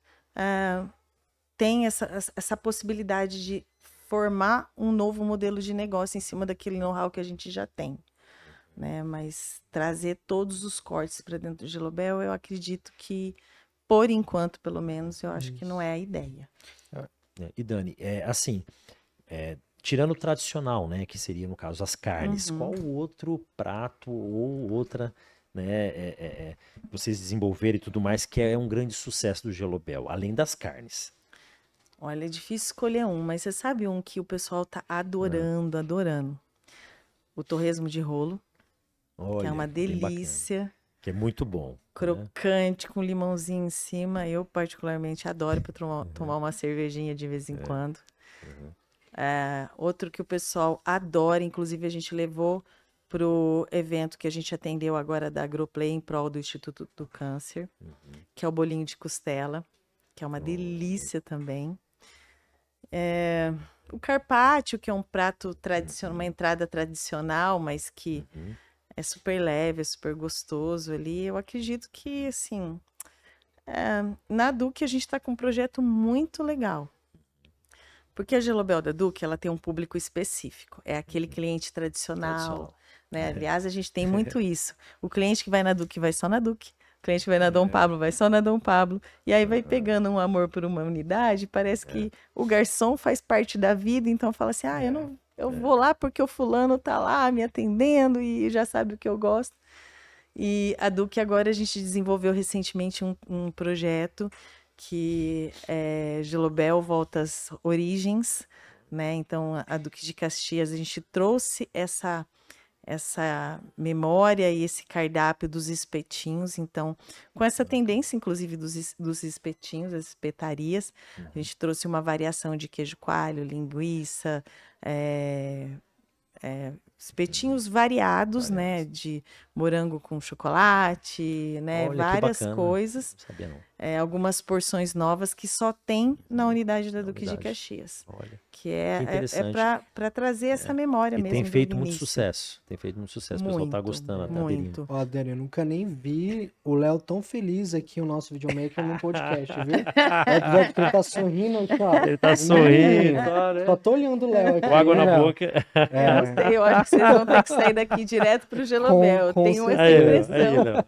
tem essa possibilidade de formar um novo modelo de negócio em cima daquele know-how que a gente já tem, né? Mas trazer todos os cortes para dentro do Gelobel, eu acredito que, por enquanto, pelo menos, eu acho que não é a ideia. E Dani, assim, tirando o tradicional, né, que seria, no caso, as carnes, qual outro prato ou outra, né, vocês desenvolverem e tudo mais, que é um grande sucesso do Gelobel, além das carnes? Olha, é difícil escolher um, mas você sabe um que o pessoal tá adorando, adorando? O torresmo de rolo, que é Olha, uma bem bacana, delícia, que é muito bom, né? crocante, com limãozinho em cima. Eu particularmente adoro para tomar uma cervejinha de vez em quando. Outro que o pessoal adora, inclusive a gente levou pro evento que a gente atendeu agora da Agroplay em prol do Instituto do Câncer, que é o bolinho de costela, que é uma delícia também. O carpaccio, que é um prato tradicional, uma entrada tradicional, mas que é super leve, é super gostoso ali. Eu acredito que, assim, na Duque a gente está com um projeto muito legal. Porque a Gelobel da Duque, ela tem um público específico. É aquele cliente tradicional, né? Aliás, a gente tem muito isso. O cliente que vai na Duque vai só na Duque. frente vai na Dom Pablo, vai só na Dom Pablo. E aí vai pegando um amor por uma unidade, parece que o garçom faz parte da vida, então fala assim, eu vou lá porque o fulano tá lá me atendendo e já sabe o que eu gosto. E a Duque agora a gente desenvolveu recentemente um projeto que é Gelobel Volta às Origens, né? Então a Duque de Caxias, a gente trouxe essa memória e esse cardápio dos espetinhos, então, com essa tendência, inclusive, dos espetinhos, das espetarias, a gente trouxe uma variação de queijo coalho, linguiça, espetinhos variados, né, de morango com chocolate, né, Olha, que várias bacana. coisas, Não sabia, não. algumas porções novas que só tem na unidade da Duque de unidade. Caxias, Olha. que Que é interessante. para trazer essa memória E mesmo tem do feito muito início. sucesso. Tem feito muito sucesso. O pessoal tá Muito, gostando, tá aderindo. muito. Ó, Dani, eu nunca nem vi o Léo tão feliz aqui, o nosso videomaker, num podcast, viu? É do jeito que ele tá sorrindo aqui, ó. Ele tá sorrindo, Só tô olhando o Léo aqui. com água né, na Léo? boca. Eu É, sei, eu acho que vocês vão ter que sair daqui direto pro Gelobel. Eu Com tenho essa certeza. Aí, impressão.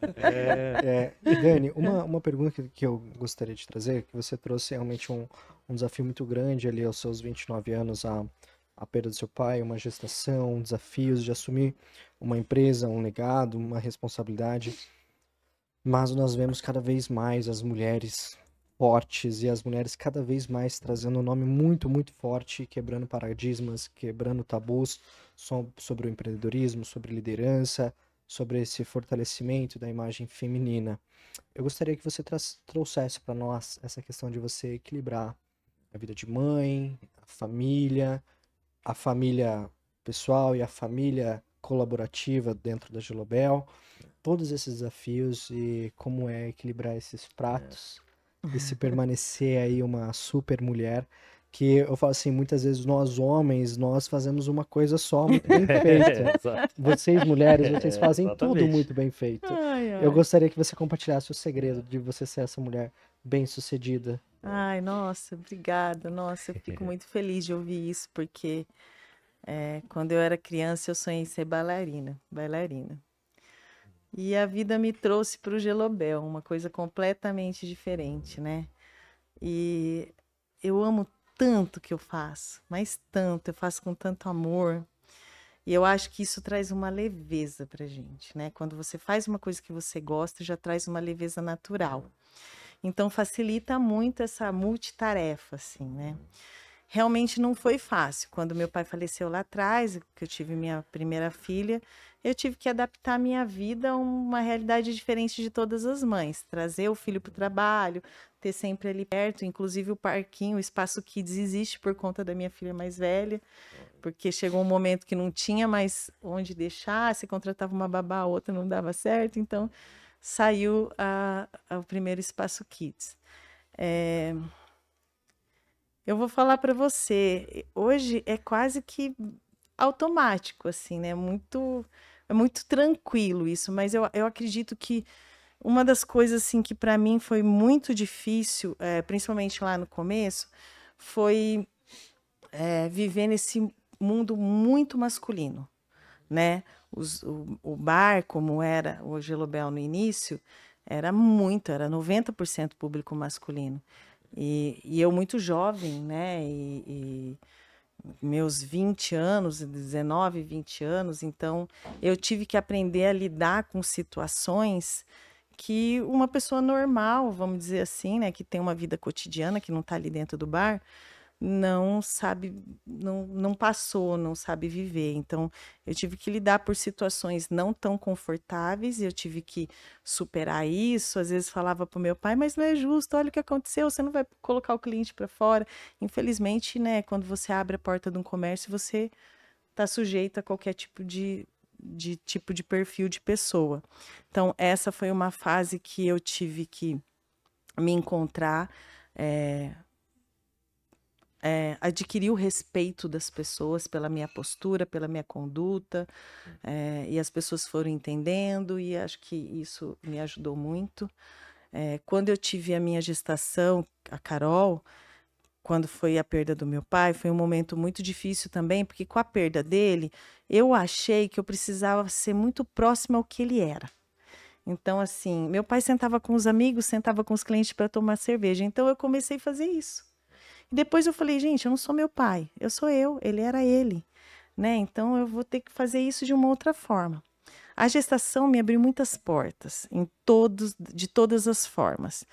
Léo. Dani, uma pergunta que eu gostaria de trazer, que você trouxe realmente um desafio muito grande ali aos seus 29 anos, a perda do seu pai, uma gestação, desafios de assumir uma empresa, um legado, uma responsabilidade. Mas nós vemos cada vez mais as mulheres fortes e as mulheres cada vez mais trazendo um nome muito, muito forte, quebrando paradigmas, quebrando tabus sobre o empreendedorismo, sobre liderança, sobre esse fortalecimento da imagem feminina. Eu gostaria que você trouxesse para nós essa questão de você equilibrar a vida de mãe, a família pessoal e a família colaborativa dentro da Gelobel, todos esses desafios e como é equilibrar esses pratos e se permanecer aí uma super mulher, que eu falo assim, muitas vezes nós homens, nós fazemos uma coisa só muito bem feita. Exato. Vocês mulheres, vocês fazem tudo exatamente. muito bem feito. Ai, ai. Eu gostaria que você compartilhasse o segredo de você ser essa mulher bem-sucedida. Ai, nossa, obrigada. Nossa, eu fico muito feliz de ouvir isso, porque quando eu era criança eu sonhei em ser bailarina. E a vida me trouxe para o Gelobel, uma coisa completamente diferente, né? E eu amo tanto o que eu faço, mas tanto, eu faço com tanto amor. E eu acho que isso traz uma leveza pra gente, né? Quando você faz uma coisa que você gosta, já traz uma leveza natural. Então facilita muito essa multitarefa, assim, né? Realmente não foi fácil. Quando meu pai faleceu lá atrás, que eu tive minha primeira filha, eu tive que adaptar minha vida a uma realidade diferente de todas as mães. Trazer o filho para o trabalho, ter sempre ali perto. Inclusive o parquinho, o Espaço Kids existe por conta da minha filha mais velha, porque chegou um momento que não tinha mais onde deixar, se contratava uma babá, a outra não dava certo, então saiu o primeiro Espaço Kids. Eu vou falar para você, hoje é quase que automático, assim, né? É muito tranquilo isso, mas eu acredito que uma das coisas, assim, que para mim foi muito difícil, principalmente lá no começo, foi viver nesse mundo muito masculino, né? O bar, como era o Gelobel no início, era 90% público masculino. E eu muito jovem, né? E meus 20 anos, 19, 20 anos, então eu tive que aprender a lidar com situações que uma pessoa normal, vamos dizer assim, né, que tem uma vida cotidiana, que não está ali dentro do bar, não sabe, não passou, não sabe viver. Então, eu tive que lidar por situações não tão confortáveis e eu tive que superar isso. Às vezes falava para o meu pai, mas não é justo, olha o que aconteceu, você não vai colocar o cliente para fora. Infelizmente, né, quando você abre a porta de um comércio, você está sujeito a qualquer tipo de perfil de pessoa. Então, essa foi uma fase que eu tive que me encontrar, adquirir o respeito das pessoas pela minha postura, pela minha conduta, e as pessoas foram entendendo, e acho que isso me ajudou muito. Quando eu tive a minha gestação, a Carol, quando foi a perda do meu pai, foi um momento muito difícil também, porque com a perda dele, eu achei que eu precisava ser muito próxima ao que ele era. Então, assim, meu pai sentava com os amigos, sentava com os clientes para tomar cerveja. Então, eu comecei a fazer isso. E depois eu falei, gente, eu não sou meu pai, eu sou eu, ele era ele, né? Então, eu vou ter que fazer isso de uma outra forma. A gestação me abriu muitas portas, de todas as formas.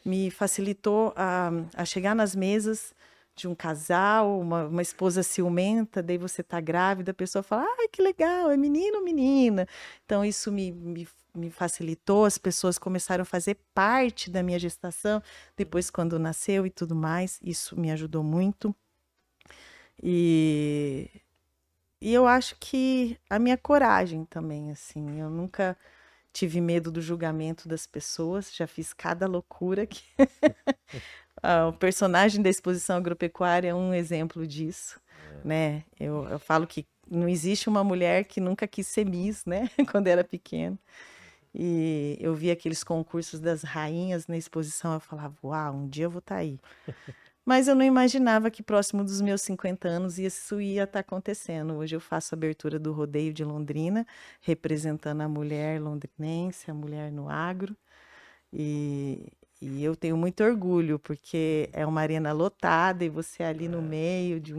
Me facilitou a chegar nas mesas de um casal, uma esposa ciumenta, daí você tá grávida, a pessoa fala, ai, que legal, é menino ou menina? Então, isso me facilitou, as pessoas começaram a fazer parte da minha gestação, depois quando nasceu e tudo mais, isso me ajudou muito. E eu acho que a minha coragem também, assim, eu nunca tive medo do julgamento das pessoas, já fiz cada loucura que o personagem da exposição agropecuária é um exemplo disso, né? Eu falo que não existe uma mulher que nunca quis ser Miss, né? Quando era pequena. E eu vi aqueles concursos das rainhas na exposição, eu falava, uau, um dia eu vou estar aí. Mas eu não imaginava que próximo dos meus 50 anos isso ia estar acontecendo. Hoje eu faço a abertura do Rodeio de Londrina, representando a mulher londrinense, a mulher no agro. E eu tenho muito orgulho, porque é uma arena lotada e você ali no meio de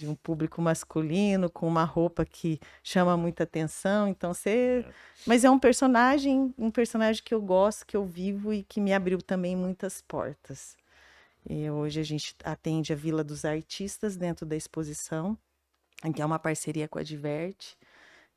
um público masculino, com uma roupa que chama muita atenção. Então você. Mas é um personagem que eu gosto, que eu vivo e que me abriu também muitas portas. E hoje a gente atende a Vila dos Artistas dentro da exposição, que é uma parceria com a Diverte,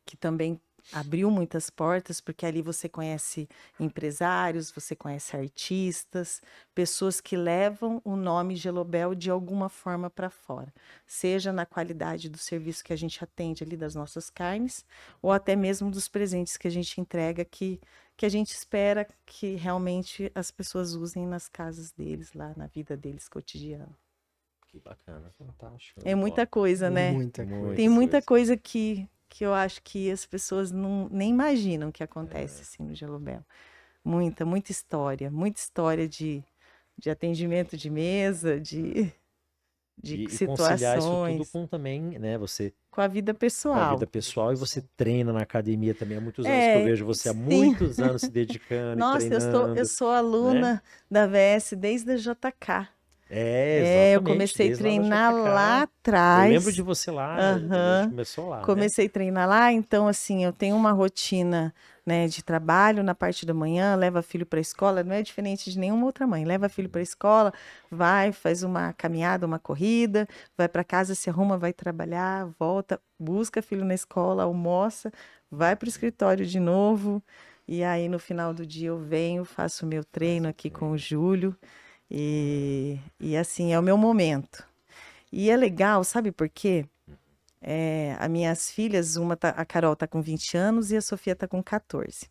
que também abriu muitas portas, porque ali você conhece empresários, você conhece artistas, pessoas que levam o nome Gelobel de alguma forma para fora, seja na qualidade do serviço que a gente atende ali das nossas carnes, ou até mesmo dos presentes que a gente entrega que a gente espera que realmente as pessoas usem nas casas deles, lá na vida deles cotidiana. Que bacana. Fantástico. É muita coisa, né? Muita coisa. Tem muita coisa que eu acho que as pessoas nem imaginam que acontece assim no Gelobel. Muita história de atendimento de mesa, de E situações. conciliar isso tudo com também, né, você com a vida pessoal. Com a vida pessoal, e você treina na academia também há muitos anos, que eu vejo você há muitos anos se dedicando Nossa, e treinando. eu sou aluna, né, da VS desde a JK. Exatamente. Eu comecei a treinar lá atrás. Eu lembro de você lá, a gente começou lá. Comecei a treinar lá, então assim, eu tenho uma rotina, né, de trabalho na parte da manhã, leva filho para a escola, não é diferente de nenhuma outra mãe. Leva filho para a escola, vai, faz uma caminhada, uma corrida, vai para casa, se arruma, vai trabalhar, volta, busca filho na escola, almoça, vai para o escritório de novo, e aí no final do dia eu venho, faço o meu treino aqui com o Júlio. E assim, é o meu momento. E é legal, sabe por quê? As minhas filhas, a Carol tá com 20 anos e a Sofia tá com 14.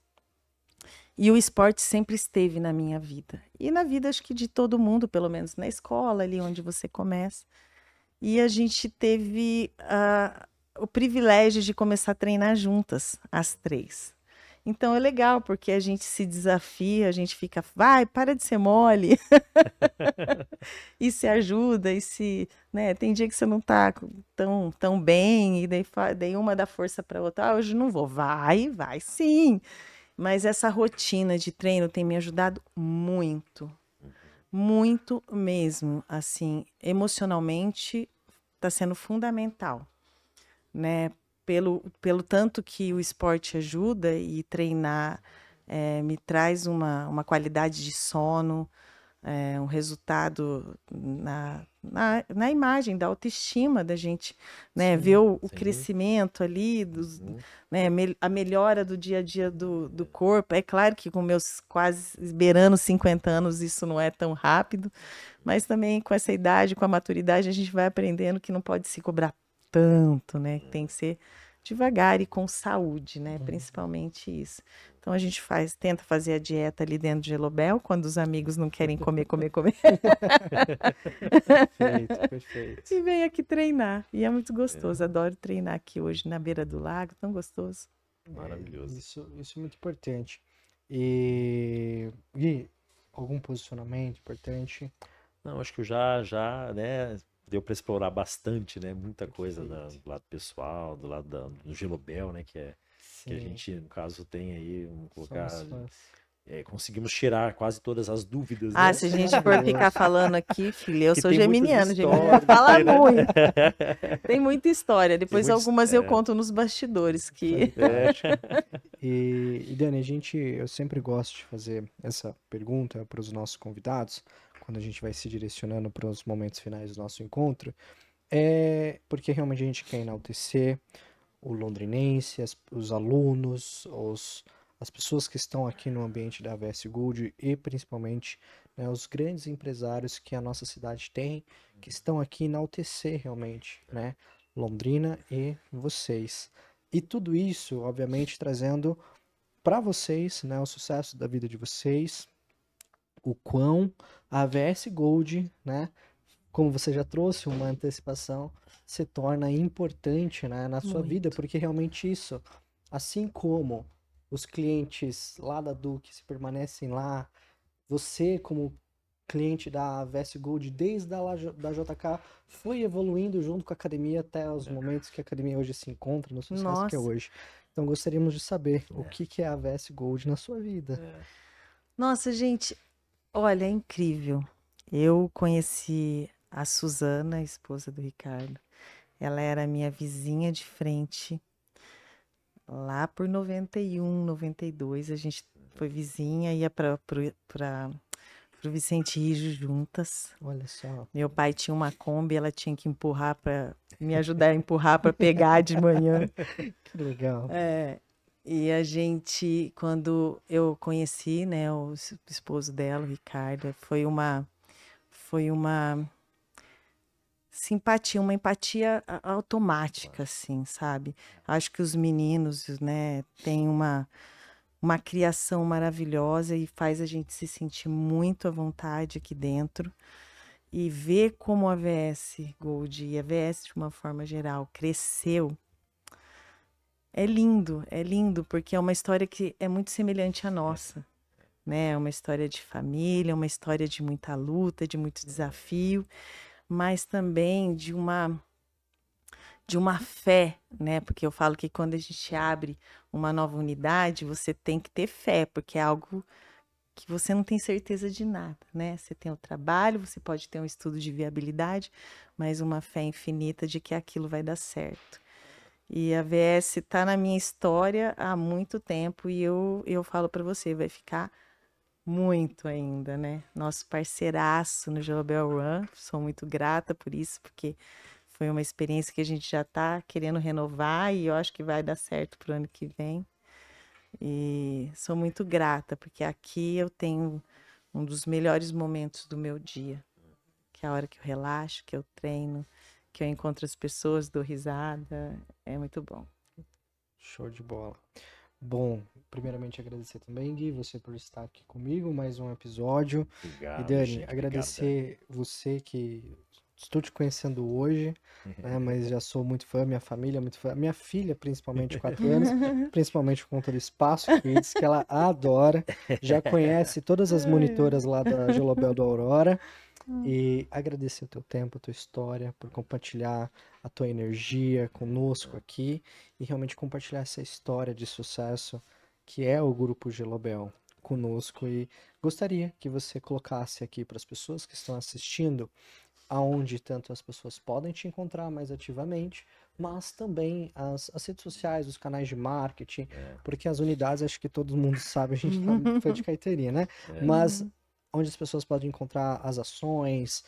E o esporte sempre esteve na minha vida. E na vida, acho que de todo mundo, pelo menos na escola, ali onde você começa. E a gente teve o privilégio de começar a treinar juntas, as três. Então é legal, porque a gente se desafia, a gente fica, vai, para de ser mole. E se ajuda, né, tem dia que você não tá tão bem, e daí uma dá força para outra, hoje não vou, vai sim. Mas essa rotina de treino tem me ajudado muito mesmo, assim, emocionalmente está sendo fundamental, né? Pelo tanto que o esporte ajuda e treinar me traz uma qualidade de sono, um resultado na imagem da autoestima da gente, né? Ver o crescimento ali, né? A melhora do dia a dia do corpo. É claro que com meus quase beirando 50 anos isso não é tão rápido, mas também com essa idade, com a maturidade, a gente vai aprendendo que não pode se cobrar tanto, né? Tem que ser devagar e com saúde, né? Principalmente isso. Então a gente tenta fazer a dieta ali dentro de Gelobel, quando os amigos não querem comer. Perfeito. E vem aqui treinar. E é muito gostoso. Adoro treinar aqui hoje na beira do lago, tão gostoso. Maravilhoso. Isso é muito importante. E Gui, algum posicionamento importante? Não, acho que eu já, né, deu para explorar bastante, né, muita coisa do lado pessoal, do lado do Gelobel, né, que é que a Sim, gente, no caso, tem aí, vamos colocar, somos fãs. conseguimos tirar quase todas as dúvidas, Ah, né? se a gente for ficar falando aqui, filha, eu Que sou tem muitas geminiana, geminiana histórias, fala tem, né? muito. Tem muita história. Depois muita algumas eu conto nos bastidores que Fantástico. E Dani, eu sempre gosto de fazer essa pergunta para os nossos convidados, quando a gente vai se direcionando para os momentos finais do nosso encontro, é porque realmente a gente quer enaltecer o londrinense, os alunos, as pessoas que estão aqui no ambiente da AVS Gold e principalmente, né, os grandes empresários que a nossa cidade tem, que estão aqui enaltecer realmente, né, Londrina e vocês. E tudo isso, obviamente, trazendo para vocês, né, o sucesso da vida de vocês, o quão a AVS Gold, né, como você já trouxe uma antecipação, se torna importante, né, na sua vida, muito. porque realmente isso, assim como os clientes lá da Duke se permanecem lá, você como cliente da AVS Gold desde da JK foi evoluindo junto com a academia até os momentos que a academia hoje se encontra no sucesso que é Nossa. hoje. Então gostaríamos de saber o que é a AVS Gold na sua vida. Nossa, gente, olha, é incrível. Eu conheci a Suzana, a esposa do Ricardo. Ela era minha vizinha de frente lá por 91, 92. A gente foi vizinha, ia para o Vicente Rijo juntas. Olha só. Meu pai tinha uma Kombi, ela tinha que empurrar para me ajudar a empurrar para pegar de manhã. Que legal. E a gente, quando eu conheci, né, o esposo dela, o Ricardo, foi uma simpatia, uma empatia automática, assim, sabe? Acho que os meninos, né, têm uma criação maravilhosa e faz a gente se sentir muito à vontade aqui dentro. E ver como a AVS Gold e a AVS de uma forma geral cresceu é lindo, porque é uma história que é muito semelhante à nossa, né? É uma história de família, uma história de muita luta, de muito desafio, mas também de uma fé, né? Porque eu falo que quando a gente abre uma nova unidade, você tem que ter fé, porque é algo que você não tem certeza de nada, né? Você tem o trabalho, você pode ter um estudo de viabilidade, mas uma fé infinita de que aquilo vai dar certo. E a VS está na minha história há muito tempo e eu falo para você, vai ficar muito ainda, né? Nosso parceiraço no Gelobel Run, sou muito grata por isso, porque foi uma experiência que a gente já está querendo renovar e eu acho que vai dar certo para o ano que vem. E sou muito grata, porque aqui eu tenho um dos melhores momentos do meu dia, que é a hora que eu relaxo, que eu treino, que eu encontro as pessoas, dou risada, é muito bom. Show de bola. Bom, primeiramente agradecer também, Gui, você por estar aqui comigo, mais um episódio. Obrigado, E Dani, gente. Obrigado, agradecer você que estou te conhecendo hoje, né, mas já sou muito fã, minha família é muito fã, minha filha, principalmente de 4 anos, principalmente por conta do Espaço Kids, que ela adora, já conhece todas as monitoras lá da Gelobel do Aurora. E agradecer o teu tempo, a tua história, por compartilhar a tua energia conosco aqui e realmente compartilhar essa história de sucesso que é o Grupo Gelobel conosco. E gostaria que você colocasse aqui para as pessoas que estão assistindo aonde tanto as pessoas podem te encontrar mais ativamente, mas também as redes sociais, os canais de marketing, porque as unidades, acho que todo mundo sabe, a gente tá foi de carteirinha, né? Mas onde as pessoas podem encontrar as ações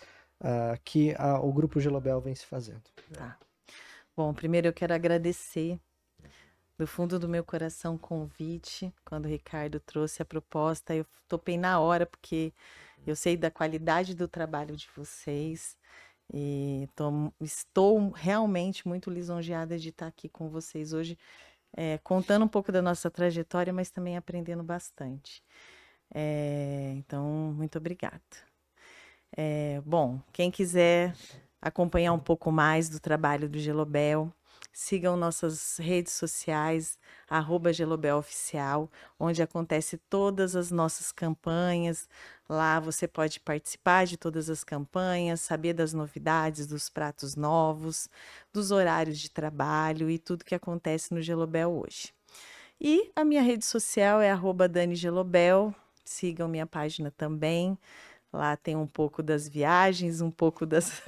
que o Grupo Gelobel vem se fazendo. Tá. Bom, primeiro eu quero agradecer do fundo do meu coração o convite. Quando o Ricardo trouxe a proposta, eu topei na hora, porque eu sei da qualidade do trabalho de vocês e estou realmente muito lisonjeada de estar aqui com vocês hoje, contando um pouco da nossa trajetória, mas também aprendendo bastante. Então, muito obrigada. Bom, quem quiser acompanhar um pouco mais do trabalho do Gelobel, sigam nossas redes sociais, @GelobelOficial, onde acontece todas as nossas campanhas. Lá você pode participar de todas as campanhas, saber das novidades, dos pratos novos, dos horários de trabalho e tudo que acontece no Gelobel hoje. E a minha rede social é @DaniGelobel. Sigam minha página também. Lá tem um pouco das viagens, um pouco das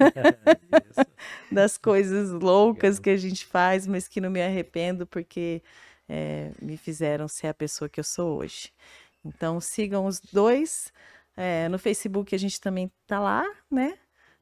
coisas loucas que a gente faz, mas que não me arrependo porque me fizeram ser a pessoa que eu sou hoje. Então sigam os dois. No Facebook a gente também tá lá, né?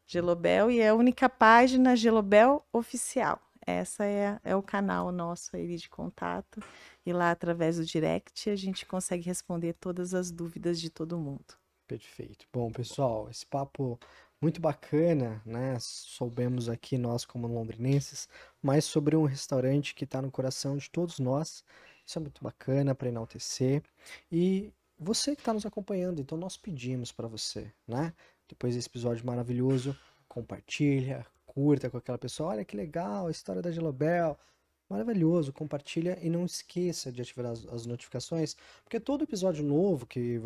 Gelobel, e é a única página Gelobel Oficial. Essa é o canal nosso aí de contato. E lá, através do direct, a gente consegue responder todas as dúvidas de todo mundo. Perfeito. Bom, pessoal, esse papo muito bacana, né? Soubemos aqui, nós como londrinenses, mais sobre um restaurante que está no coração de todos nós. Isso é muito bacana para enaltecer. E você que está nos acompanhando, então nós pedimos para você, né? Depois desse episódio maravilhoso, compartilha, curta com aquela pessoa. Olha que legal, a história da Gelobel. Maravilhoso, compartilha e não esqueça de ativar as notificações, porque todo episódio novo que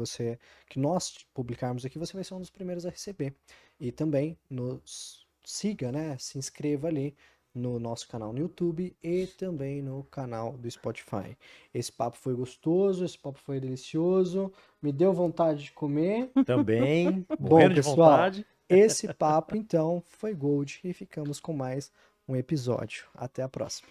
nós publicarmos aqui, você vai ser um dos primeiros a receber. E também nos siga, né? Se inscreva ali no nosso canal no YouTube e também no canal do Spotify. Esse papo foi gostoso, esse papo foi delicioso, me deu vontade de comer. Também, Bom, morrendo de pessoal, vontade. esse papo então foi Gold e ficamos com mais um episódio. Até a próxima.